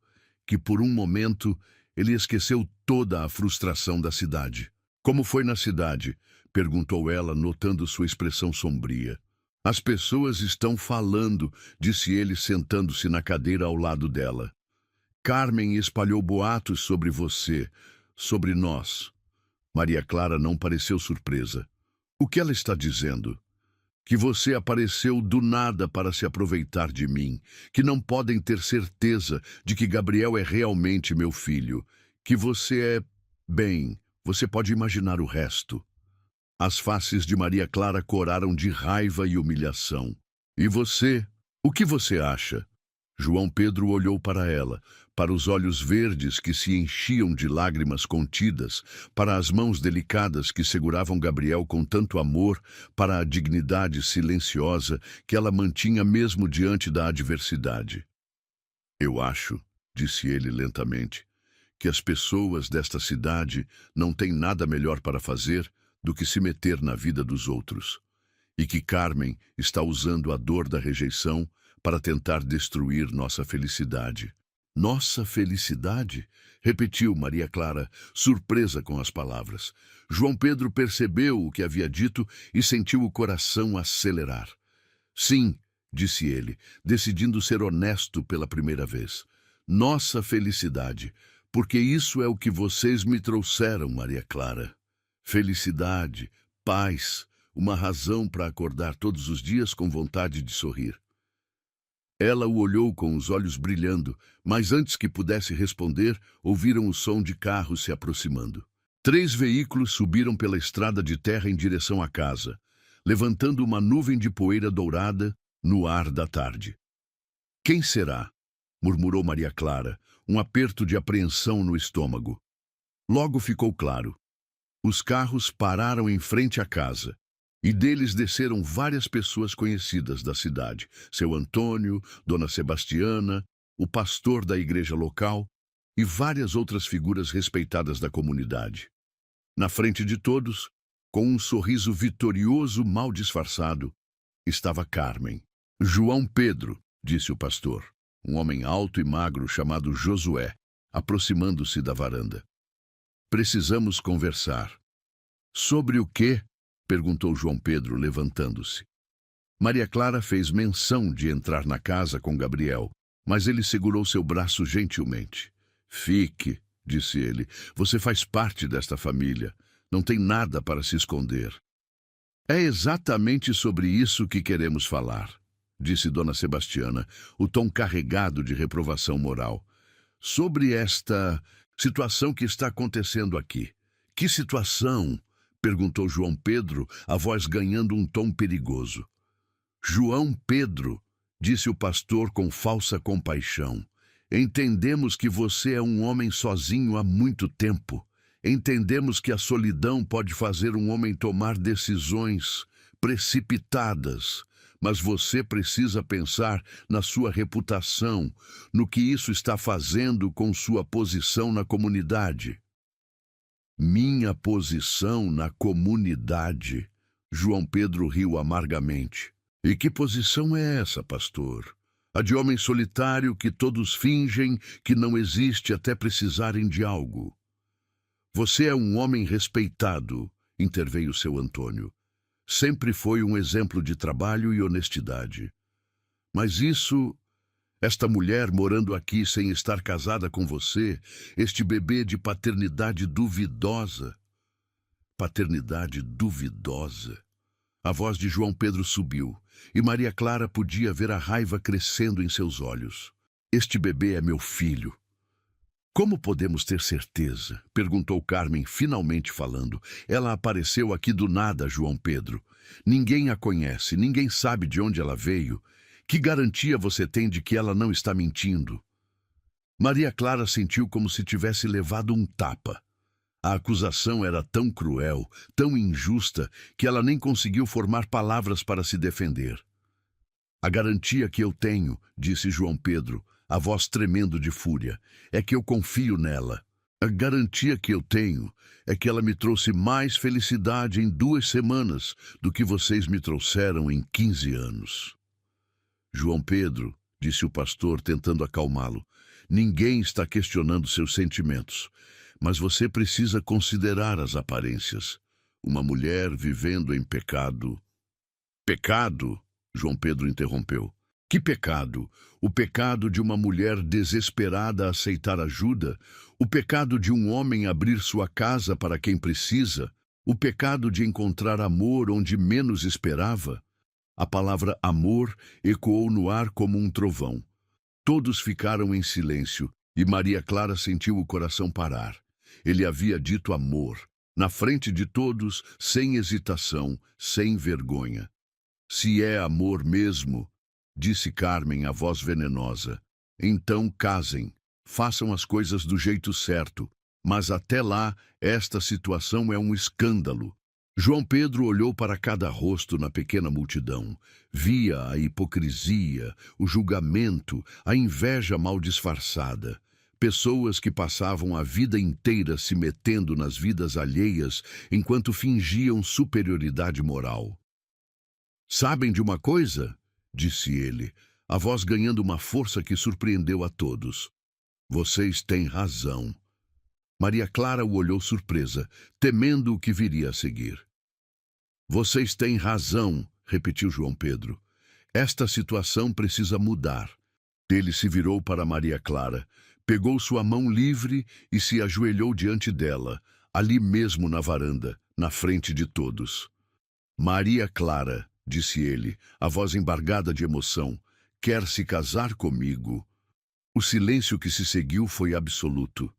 [SPEAKER 1] que por um momento ele esqueceu toda a frustração da cidade. Como foi na cidade? Perguntou ela, notando sua expressão sombria. As pessoas estão falando, disse ele, sentando-se na cadeira ao lado dela. Carmen espalhou boatos sobre você, sobre nós. Maria Clara não pareceu surpresa. O que ela está dizendo? Que você apareceu do nada para se aproveitar de mim, que não podem ter certeza de que Gabriel é realmente meu filho, que você é... Bem, você pode imaginar o resto. As faces de Maria Clara coraram de raiva e humilhação. E você? O que você acha? João Pedro olhou para ela, para os olhos verdes que se enchiam de lágrimas contidas, para as mãos delicadas que seguravam Gabriel com tanto amor, para a dignidade silenciosa que ela mantinha mesmo diante da adversidade. Eu acho, disse ele lentamente, que as pessoas desta cidade não têm nada melhor para fazer do que se meter na vida dos outros, e que Carmen está usando a dor da rejeição para tentar destruir nossa felicidade. Nossa felicidade? Repetiu Maria Clara, surpresa com as palavras. João Pedro percebeu o que havia dito e sentiu o coração acelerar. Sim, disse ele, decidindo ser honesto pela primeira vez. Nossa felicidade, porque isso é o que vocês me trouxeram, Maria Clara. Felicidade, paz, uma razão para acordar todos os dias com vontade de sorrir. Ela o olhou com os olhos brilhando, mas antes que pudesse responder, ouviram o som de carros se aproximando. 3 veículos subiram pela estrada de terra em direção à casa, levantando uma nuvem de poeira dourada no ar da tarde. Quem será? Murmurou Maria Clara, um aperto de apreensão no estômago. Logo ficou claro. Os carros pararam em frente à casa, e deles desceram várias pessoas conhecidas da cidade. Seu Antônio, Dona Sebastiana, o pastor da igreja local e várias outras figuras respeitadas da comunidade. Na frente de todos, com um sorriso vitorioso mal disfarçado, estava Carmen. João Pedro, disse o pastor, um homem alto e magro chamado Josué, aproximando-se da varanda. Precisamos conversar. Sobre o quê? Perguntou João Pedro, levantando-se. Maria Clara fez menção de entrar na casa com Gabriel, mas ele segurou seu braço gentilmente. Fique, disse ele, você faz parte desta família. Não tem nada para se esconder. É exatamente sobre isso que queremos falar, disse Dona Sebastiana, o tom carregado de reprovação moral. Sobre esta situação que está acontecendo aqui. Que situação? Perguntou João Pedro, a voz ganhando um tom perigoso. João Pedro, disse o pastor com falsa compaixão, entendemos que você é um homem sozinho há muito tempo. Entendemos que a solidão pode fazer um homem tomar decisões precipitadas, mas você precisa pensar na sua reputação, no que isso está fazendo com sua posição na comunidade. Minha posição na comunidade. João Pedro riu amargamente. E que posição é essa, pastor? A de homem solitário que todos fingem que não existe até precisarem de algo. Você é um homem respeitado, interveio seu Antônio. Sempre foi um exemplo de trabalho e honestidade. Mas isso... Esta mulher morando aqui sem estar casada com você, este bebê de paternidade duvidosa. Paternidade duvidosa. A voz de João Pedro subiu, e Maria Clara podia ver a raiva crescendo em seus olhos. Este bebê é meu filho. Como podemos ter certeza? Perguntou Carmen, finalmente falando. Ela apareceu aqui do nada, João Pedro. Ninguém a conhece, ninguém sabe de onde ela veio. Que garantia você tem de que ela não está mentindo? Maria Clara sentiu como se tivesse levado um tapa. A acusação era tão cruel, tão injusta, que ela nem conseguiu formar palavras para se defender. A garantia que eu tenho, disse João Pedro, a voz tremendo de fúria, é que eu confio nela. A garantia que eu tenho é que ela me trouxe mais felicidade em 2 semanas do que vocês me trouxeram em 15 anos. João Pedro, disse o pastor, tentando acalmá-lo, ninguém está questionando seus sentimentos, mas você precisa considerar as aparências. Uma mulher vivendo em pecado. Pecado? João Pedro interrompeu. Que pecado? O pecado de uma mulher desesperada a aceitar ajuda? O pecado de um homem abrir sua casa para quem precisa? O pecado de encontrar amor onde menos esperava? A palavra amor ecoou no ar como um trovão. Todos ficaram em silêncio e Maria Clara sentiu o coração parar. Ele havia dito amor, na frente de todos, sem hesitação, sem vergonha. Se é amor mesmo, disse Carmen, a voz venenosa, então casem. Façam as coisas do jeito certo. Mas até lá, esta situação é um escândalo. João Pedro olhou para cada rosto na pequena multidão. Via a hipocrisia, o julgamento, a inveja mal disfarçada. Pessoas que passavam a vida inteira se metendo nas vidas alheias enquanto fingiam superioridade moral. Sabem de uma coisa? Disse ele, a voz ganhando uma força que surpreendeu a todos. Vocês têm razão. Maria Clara o olhou surpresa, temendo o que viria a seguir. Vocês têm razão, repetiu João Pedro. Esta situação precisa mudar. Ele se virou para Maria Clara, pegou sua mão livre e se ajoelhou diante dela, ali mesmo na varanda, na frente de todos. Maria Clara, disse ele, a voz embargada de emoção, quer se casar comigo? O silêncio que se seguiu foi absoluto.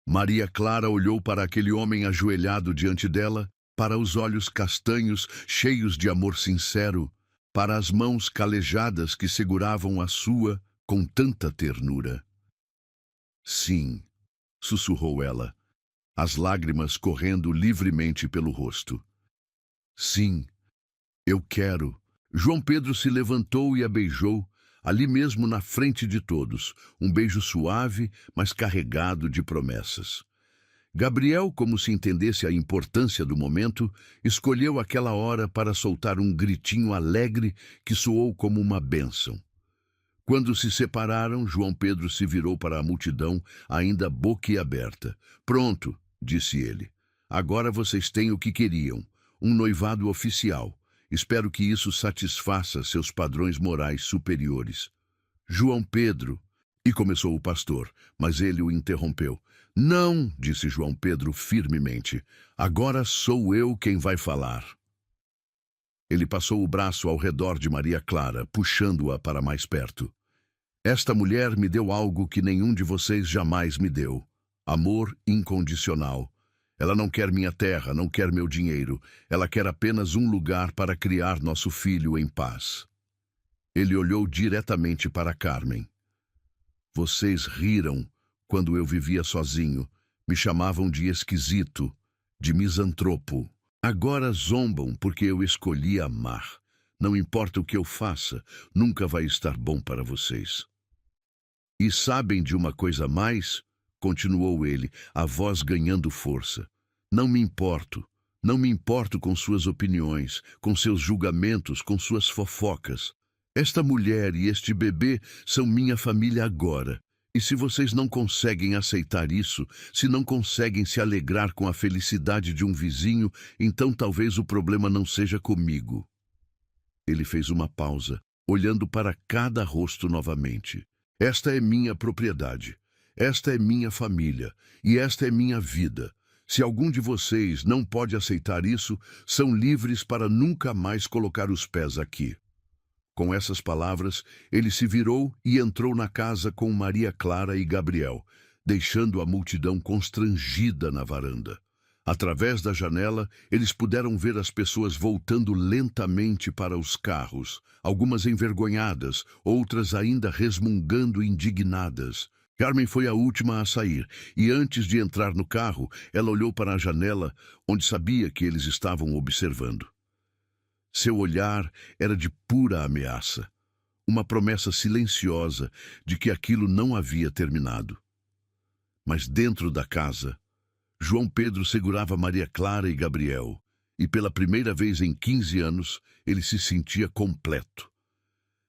[SPEAKER 1] Maria Clara olhou para aquele homem ajoelhado diante dela, para os olhos castanhos, cheios de amor sincero, para as mãos calejadas que seguravam a sua com tanta ternura. Sim, sussurrou ela, as lágrimas correndo livremente pelo rosto. Sim, eu quero. João Pedro se levantou e a beijou, ali mesmo na frente de todos, um beijo suave, mas carregado de promessas. Gabriel, como se entendesse a importância do momento, escolheu aquela hora para soltar um gritinho alegre que soou como uma bênção. Quando se separaram, João Pedro se virou para a multidão, ainda boquiaberta. Pronto, disse ele. Agora vocês têm o que queriam, um noivado oficial. Espero que isso satisfaça seus padrões morais superiores. João Pedro... E começou o pastor, mas ele o interrompeu. Não, disse João Pedro firmemente. Agora sou eu quem vai falar. Ele passou o braço ao redor de Maria Clara, puxando-a para mais perto. Esta mulher me deu algo que nenhum de vocês jamais me deu. Amor incondicional. Ela não quer minha terra, não quer meu dinheiro. Ela quer apenas um lugar para criar nosso filho em paz. Ele olhou diretamente para Carmen. Vocês riram quando eu vivia sozinho. Me chamavam de esquisito, de misantropo. Agora zombam porque eu escolhi amar. Não importa o que eu faça, nunca vai estar bom para vocês. E sabem de uma coisa mais? Continuou ele, a voz ganhando força. Não me importo. Não me importo com suas opiniões, com seus julgamentos, com suas fofocas. Esta mulher e este bebê são minha família agora. E se vocês não conseguem aceitar isso, se não conseguem se alegrar com a felicidade de um vizinho, então talvez o problema não seja comigo. Ele fez uma pausa, olhando para cada rosto novamente. Esta é minha propriedade. Esta é minha família. E esta é minha vida. Se algum de vocês não pode aceitar isso, são livres para nunca mais colocar os pés aqui. Com essas palavras, ele se virou e entrou na casa com Maria Clara e Gabriel, deixando a multidão constrangida na varanda. Através da janela, eles puderam ver as pessoas voltando lentamente para os carros, algumas envergonhadas, outras ainda resmungando indignadas. Carmen foi a última a sair, e antes de entrar no carro, ela olhou para a janela, onde sabia que eles estavam observando. Seu olhar era de pura ameaça, uma promessa silenciosa de que aquilo não havia terminado. Mas dentro da casa, João Pedro segurava Maria Clara e Gabriel, e pela primeira vez em 15 anos ele se sentia completo.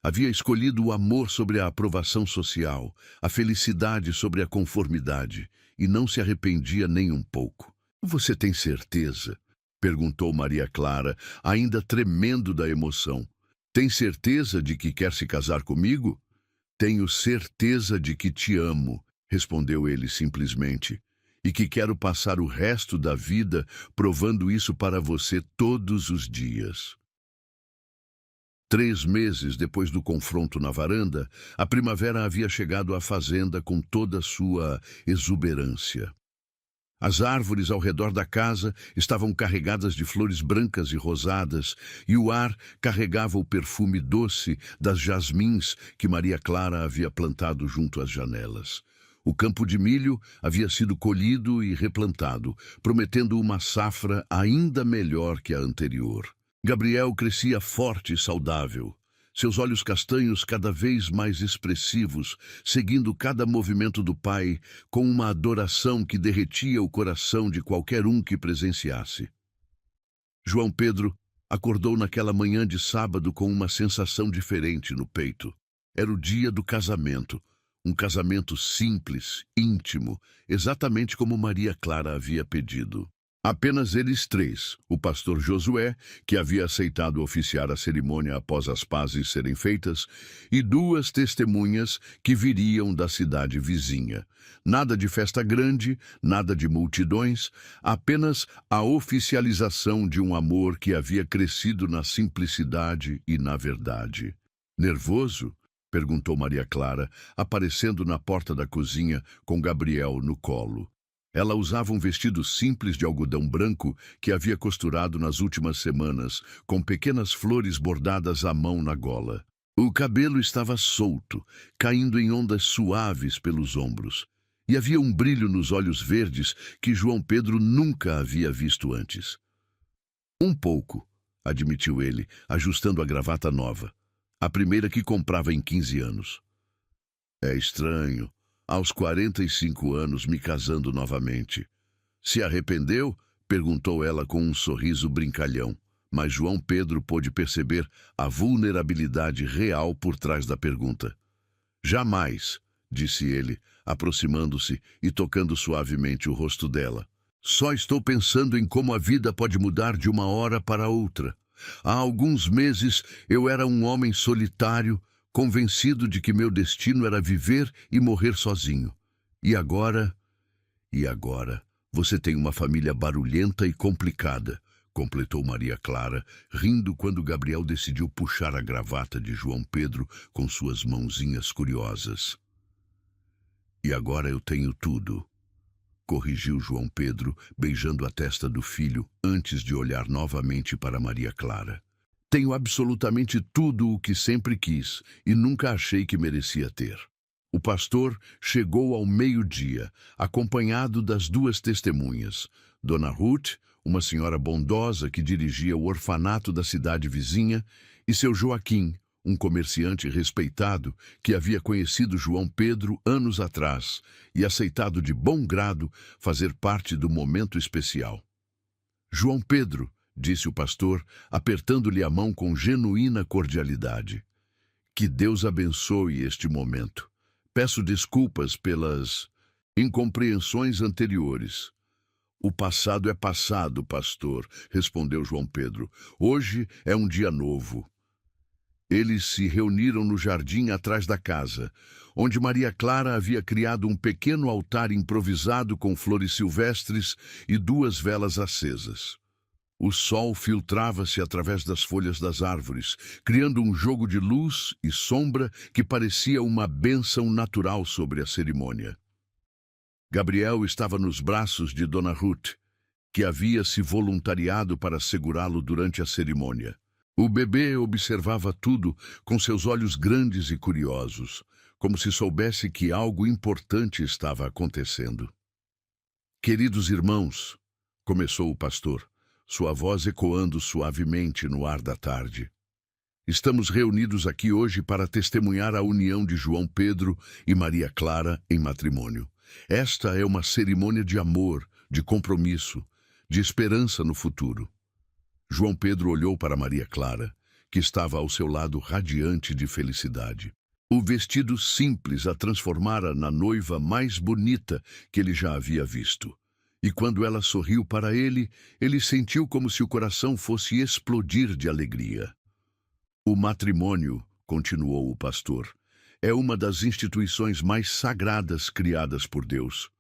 [SPEAKER 1] Havia escolhido o amor sobre a aprovação social, a felicidade sobre a conformidade, e não se arrependia nem um pouco. Você tem certeza? Perguntou Maria Clara, ainda tremendo da emoção. Tem certeza de que quer se casar comigo? Tenho certeza de que te amo, respondeu ele simplesmente, e que quero passar o resto da vida provando isso para você todos os dias. 3 meses depois do confronto na varanda, a primavera havia chegado à fazenda com toda a sua exuberância. As árvores ao redor da casa estavam carregadas de flores brancas e rosadas, e o ar carregava o perfume doce das jasmins que Maria Clara havia plantado junto às janelas. O campo de milho havia sido colhido e replantado, prometendo uma safra ainda melhor que a anterior. Gabriel crescia forte e saudável, seus olhos castanhos cada vez mais expressivos, seguindo cada movimento do pai com uma adoração que derretia o coração de qualquer um que presenciasse. João Pedro acordou naquela manhã de sábado com uma sensação diferente no peito. Era o dia do casamento, um casamento simples, íntimo, exatamente como Maria Clara havia pedido. Apenas eles três, o pastor Josué, que havia aceitado oficiar a cerimônia após as pazes serem feitas, e duas testemunhas que viriam da cidade vizinha. Nada de festa grande, nada de multidões, apenas a oficialização de um amor que havia crescido na simplicidade e na verdade. Nervoso? Perguntou Maria Clara, aparecendo na porta da cozinha com Gabriel no colo. Ela usava um vestido simples de algodão branco que havia costurado nas últimas semanas, com pequenas flores bordadas à mão na gola. O cabelo estava solto, caindo em ondas suaves pelos ombros, e havia um brilho nos olhos verdes que João Pedro nunca havia visto antes. Um pouco, admitiu ele, ajustando a gravata nova, a primeira que comprava em 15 anos. É estranho. Aos 45 anos, me casando novamente. Se arrependeu? Perguntou ela com um sorriso brincalhão. Mas João Pedro pôde perceber a vulnerabilidade real por trás da pergunta. Jamais, disse ele, aproximando-se e tocando suavemente o rosto dela. Só estou pensando em como a vida pode mudar de uma hora para outra. Há alguns meses eu era um homem solitário, convencido de que meu destino era viver e morrer sozinho. E agora, você tem uma família barulhenta e complicada, completou Maria Clara, rindo quando Gabriel decidiu puxar a gravata de João Pedro com suas mãozinhas curiosas. E agora eu tenho tudo, corrigiu João Pedro, beijando a testa do filho antes de olhar novamente para Maria Clara. Tenho absolutamente tudo o que sempre quis e nunca achei que merecia ter. O pastor chegou ao meio-dia, acompanhado das duas testemunhas, Dona Ruth, uma senhora bondosa que dirigia o orfanato da cidade vizinha, e seu Joaquim, um comerciante respeitado que havia conhecido João Pedro anos atrás e aceitado de bom grado fazer parte do momento especial. João Pedro, disse o pastor, apertando-lhe a mão com genuína cordialidade. Que Deus abençoe este momento. Peço desculpas pelas incompreensões anteriores. O passado é passado, pastor, respondeu João Pedro. Hoje é um dia novo. Eles se reuniram no jardim atrás da casa, onde Maria Clara havia criado um pequeno altar improvisado com flores silvestres e duas velas acesas. O sol filtrava-se através das folhas das árvores, criando um jogo de luz e sombra que parecia uma bênção natural sobre a cerimônia. Gabriel estava nos braços de Dona Ruth, que havia se voluntariado para segurá-lo durante a cerimônia. O bebê observava tudo com seus olhos grandes e curiosos, como se soubesse que algo importante estava acontecendo. Queridos irmãos, começou o pastor, sua voz ecoando suavemente no ar da tarde. Estamos reunidos aqui hoje para testemunhar a união de João Pedro e Maria Clara em matrimônio. Esta é uma cerimônia de amor, de compromisso, de esperança no futuro. João Pedro olhou para Maria Clara, que estava ao seu lado radiante de felicidade. O vestido simples a transformara na noiva mais bonita que ele já havia visto. E quando ela sorriu para ele, ele sentiu como se o coração fosse explodir de alegria. O matrimônio, continuou o pastor, é uma das instituições mais sagradas criadas por Deus.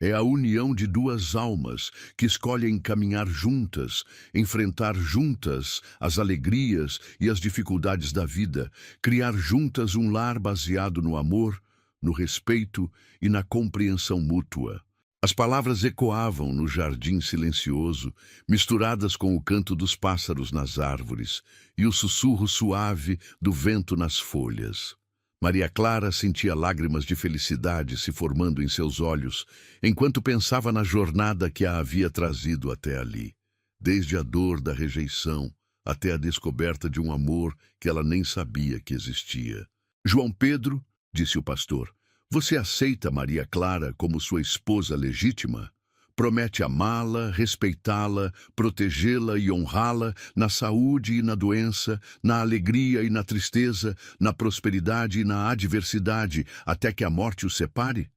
[SPEAKER 1] É a união de duas almas que escolhem caminhar juntas, enfrentar juntas as alegrias e as dificuldades da vida, criar juntas um lar baseado no amor, no respeito e na compreensão mútua. As palavras ecoavam no jardim silencioso, misturadas com o canto dos pássaros nas árvores e o sussurro suave do vento nas folhas. Maria Clara sentia lágrimas de felicidade se formando em seus olhos, enquanto pensava na jornada que a havia trazido até ali, desde a dor da rejeição até a descoberta de um amor que ela nem sabia que existia. João Pedro, disse o pastor, você aceita Maria Clara como sua esposa legítima? Promete amá-la, respeitá-la, protegê-la e honrá-la na saúde e na doença, na alegria e na tristeza, na prosperidade e na adversidade, até que a morte os separe?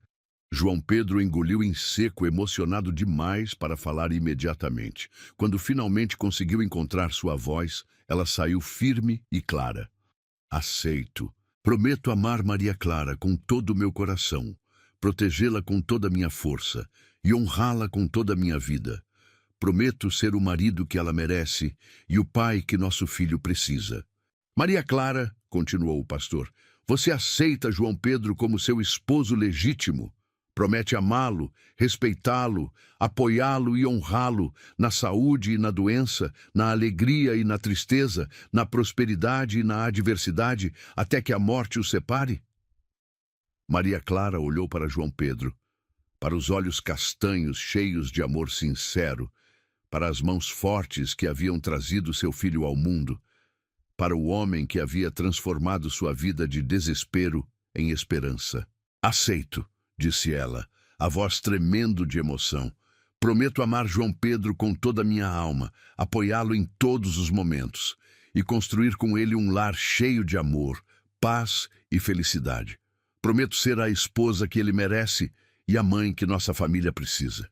[SPEAKER 1] João Pedro engoliu em seco, emocionado demais para falar imediatamente. Quando finalmente conseguiu encontrar sua voz, ela saiu firme e clara. Aceito. Prometo amar Maria Clara com todo o meu coração, protegê-la com toda a minha força e honrá-la com toda a minha vida. Prometo ser o marido que ela merece e o pai que nosso filho precisa. Maria Clara, continuou o pastor, você aceita João Pedro como seu esposo legítimo? Promete amá-lo, respeitá-lo, apoiá-lo e honrá-lo na saúde e na doença, na alegria e na tristeza, na prosperidade e na adversidade, até que a morte os separe? Maria Clara olhou para João Pedro, para os olhos castanhos cheios de amor sincero, para as mãos fortes que haviam trazido seu filho ao mundo, para o homem que havia transformado sua vida de desespero em esperança. Aceito, disse ela, a voz tremendo de emoção. Prometo amar João Pedro com toda a minha alma, apoiá-lo em todos os momentos e construir com ele um lar cheio de amor, paz e felicidade. Prometo ser a esposa que ele merece e a mãe que nossa família precisa.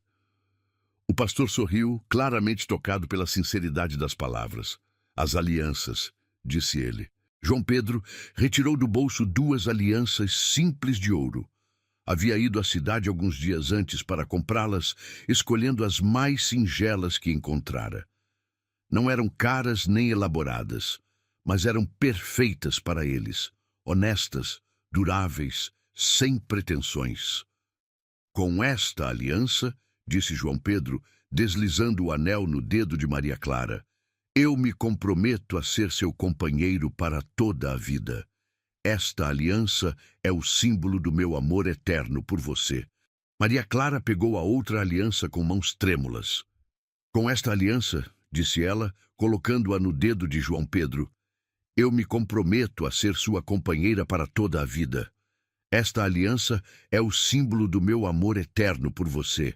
[SPEAKER 1] O pastor sorriu, claramente tocado pela sinceridade das palavras. As alianças, disse ele. João Pedro retirou do bolso 2 alianças simples de ouro. Havia ido à cidade alguns dias antes para comprá-las, escolhendo as mais singelas que encontrara. Não eram caras nem elaboradas, mas eram perfeitas para eles, honestas, duráveis, sem pretensões. Com esta aliança, disse João Pedro, deslizando o anel no dedo de Maria Clara, eu me comprometo a ser seu companheiro para toda a vida. Esta aliança é o símbolo do meu amor eterno por você. Maria Clara pegou a outra aliança com mãos trêmulas. Com esta aliança, disse ela, colocando-a no dedo de João Pedro, eu me comprometo a ser sua companheira para toda a vida. Esta aliança é o símbolo do meu amor eterno por você.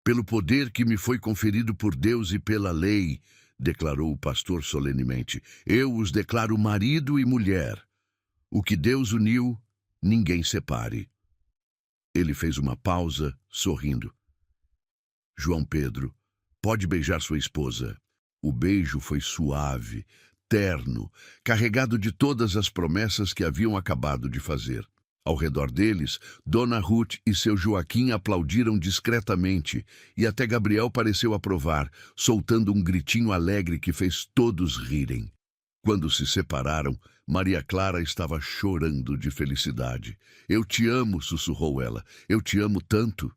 [SPEAKER 1] Pelo poder que me foi conferido por Deus e pela lei, declarou o pastor solenemente, eu os declaro marido e mulher. O que Deus uniu, ninguém separe. Ele fez uma pausa, sorrindo. João Pedro, pode beijar sua esposa. O beijo foi suave, terno, carregado de todas as promessas que haviam acabado de fazer. Ao redor deles, Dona Ruth e seu Joaquim aplaudiram discretamente, e até Gabriel pareceu aprovar, soltando um gritinho alegre que fez todos rirem. Quando se separaram, Maria Clara estava chorando de felicidade. Eu te amo, sussurrou ela. Eu te amo tanto.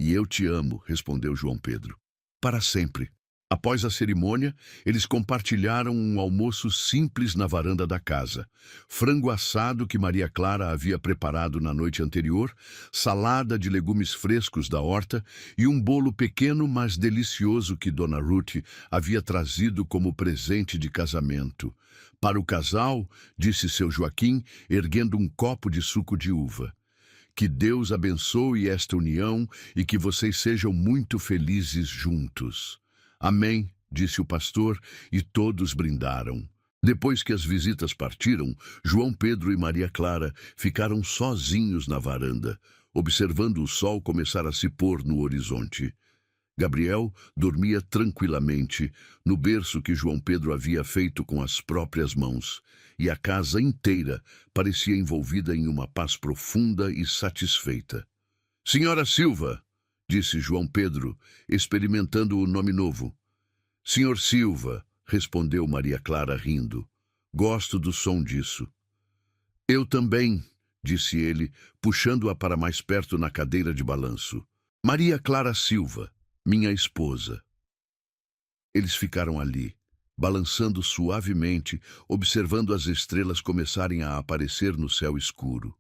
[SPEAKER 1] E eu te amo, respondeu João Pedro. Para sempre. Após a cerimônia, eles compartilharam um almoço simples na varanda da casa. Frango assado que Maria Clara havia preparado na noite anterior, salada de legumes frescos da horta e um bolo pequeno, mas delicioso que Dona Ruth havia trazido como presente de casamento. Para o casal, disse seu Joaquim, erguendo um copo de suco de uva. Que Deus abençoe esta união e que vocês sejam muito felizes juntos. Amém, disse o pastor, e todos brindaram. Depois que as visitas partiram, João Pedro e Maria Clara ficaram sozinhos na varanda, observando o sol começar a se pôr no horizonte. Gabriel dormia tranquilamente no berço que João Pedro havia feito com as próprias mãos, e a casa inteira parecia envolvida em uma paz profunda e satisfeita. Senhora Silva, disse João Pedro, experimentando o nome novo. Senhor Silva, respondeu Maria Clara rindo. Gosto do som disso. Eu também, disse ele, puxando-a para mais perto na cadeira de balanço. Maria Clara Silva, minha esposa. Eles ficaram ali, balançando suavemente, observando as estrelas começarem a aparecer no céu escuro.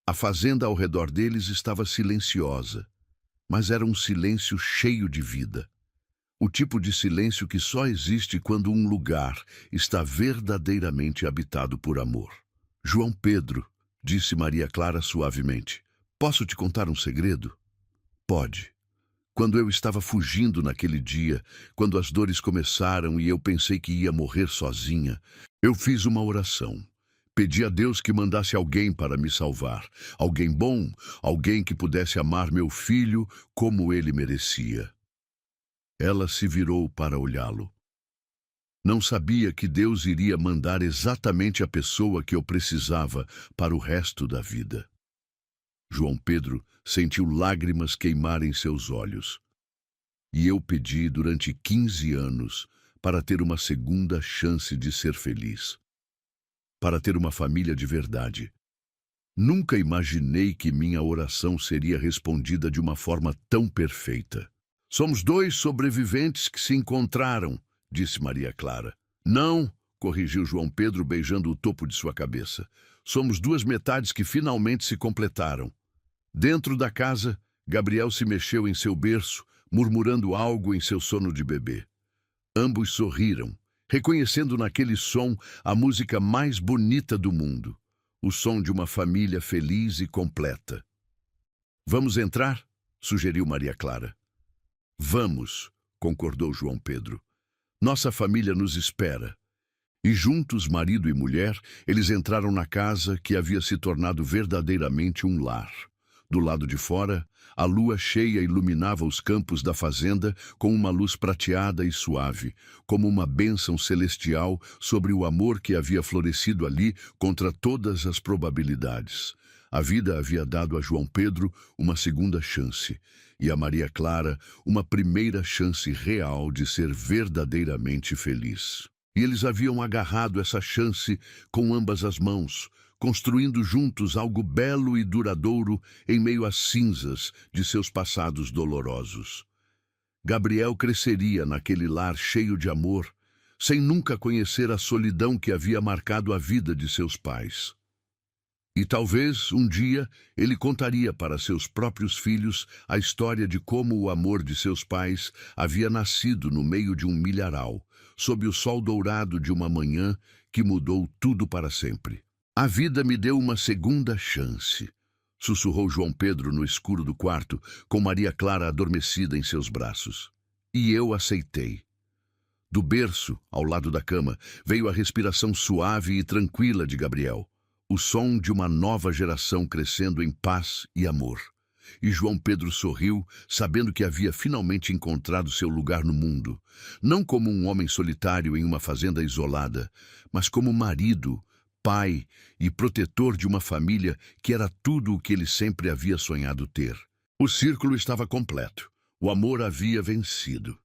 [SPEAKER 1] A fazenda ao redor deles estava silenciosa, mas era um silêncio cheio de vida. O tipo de silêncio que só existe quando um lugar está verdadeiramente habitado por amor. João Pedro, disse Maria Clara suavemente, posso te contar um segredo? Pode. Quando eu estava fugindo naquele dia, quando as dores começaram e eu pensei que ia morrer sozinha, eu fiz uma oração. Pedi a Deus que mandasse alguém para me salvar. Alguém bom, alguém que pudesse amar meu filho como ele merecia. Ela se virou para olhá-lo. Não sabia que Deus iria mandar exatamente a pessoa que eu precisava para o resto da vida. João Pedro sentiu lágrimas queimarem seus olhos. E eu pedi durante 15 anos para ter uma segunda chance de ser feliz. Para ter uma família de verdade. Nunca imaginei que minha oração seria respondida de uma forma tão perfeita. Somos dois sobreviventes que se encontraram, disse Maria Clara. Não, corrigiu João Pedro beijando o topo de sua cabeça. Somos duas metades que finalmente se completaram. Dentro da casa, Gabriel se mexeu em seu berço, murmurando algo em seu sono de bebê. Ambos sorriram, reconhecendo naquele som a música mais bonita do mundo, o som de uma família feliz e completa. Vamos entrar? Sugeriu Maria Clara. Vamos, concordou João Pedro. Nossa família nos espera. E juntos, marido e mulher, eles entraram na casa que havia se tornado verdadeiramente um lar. Do lado de fora, a lua cheia iluminava os campos da fazenda com uma luz prateada e suave, como uma bênção celestial sobre o amor que havia florescido ali contra todas as probabilidades. A vida havia dado a João Pedro uma segunda chance, e a Maria Clara uma primeira chance real de ser verdadeiramente feliz. E eles haviam agarrado essa chance com ambas as mãos, construindo juntos algo belo e duradouro em meio às cinzas de seus passados dolorosos. Gabriel cresceria naquele lar cheio de amor, sem nunca conhecer a solidão que havia marcado a vida de seus pais. E talvez, um dia, ele contaria para seus próprios filhos a história de como o amor de seus pais havia nascido no meio de um milharal, sob o sol dourado de uma manhã que mudou tudo para sempre. A vida me deu uma segunda chance, sussurrou João Pedro no escuro do quarto, com Maria Clara adormecida em seus braços. E eu aceitei. Do berço, ao lado da cama, veio a respiração suave e tranquila de Gabriel. O som de uma nova geração crescendo em paz e amor. E João Pedro sorriu, sabendo que havia finalmente encontrado seu lugar no mundo, não como um homem solitário em uma fazenda isolada, mas como marido, pai e protetor de uma família que era tudo o que ele sempre havia sonhado ter. O círculo estava completo. O amor havia vencido.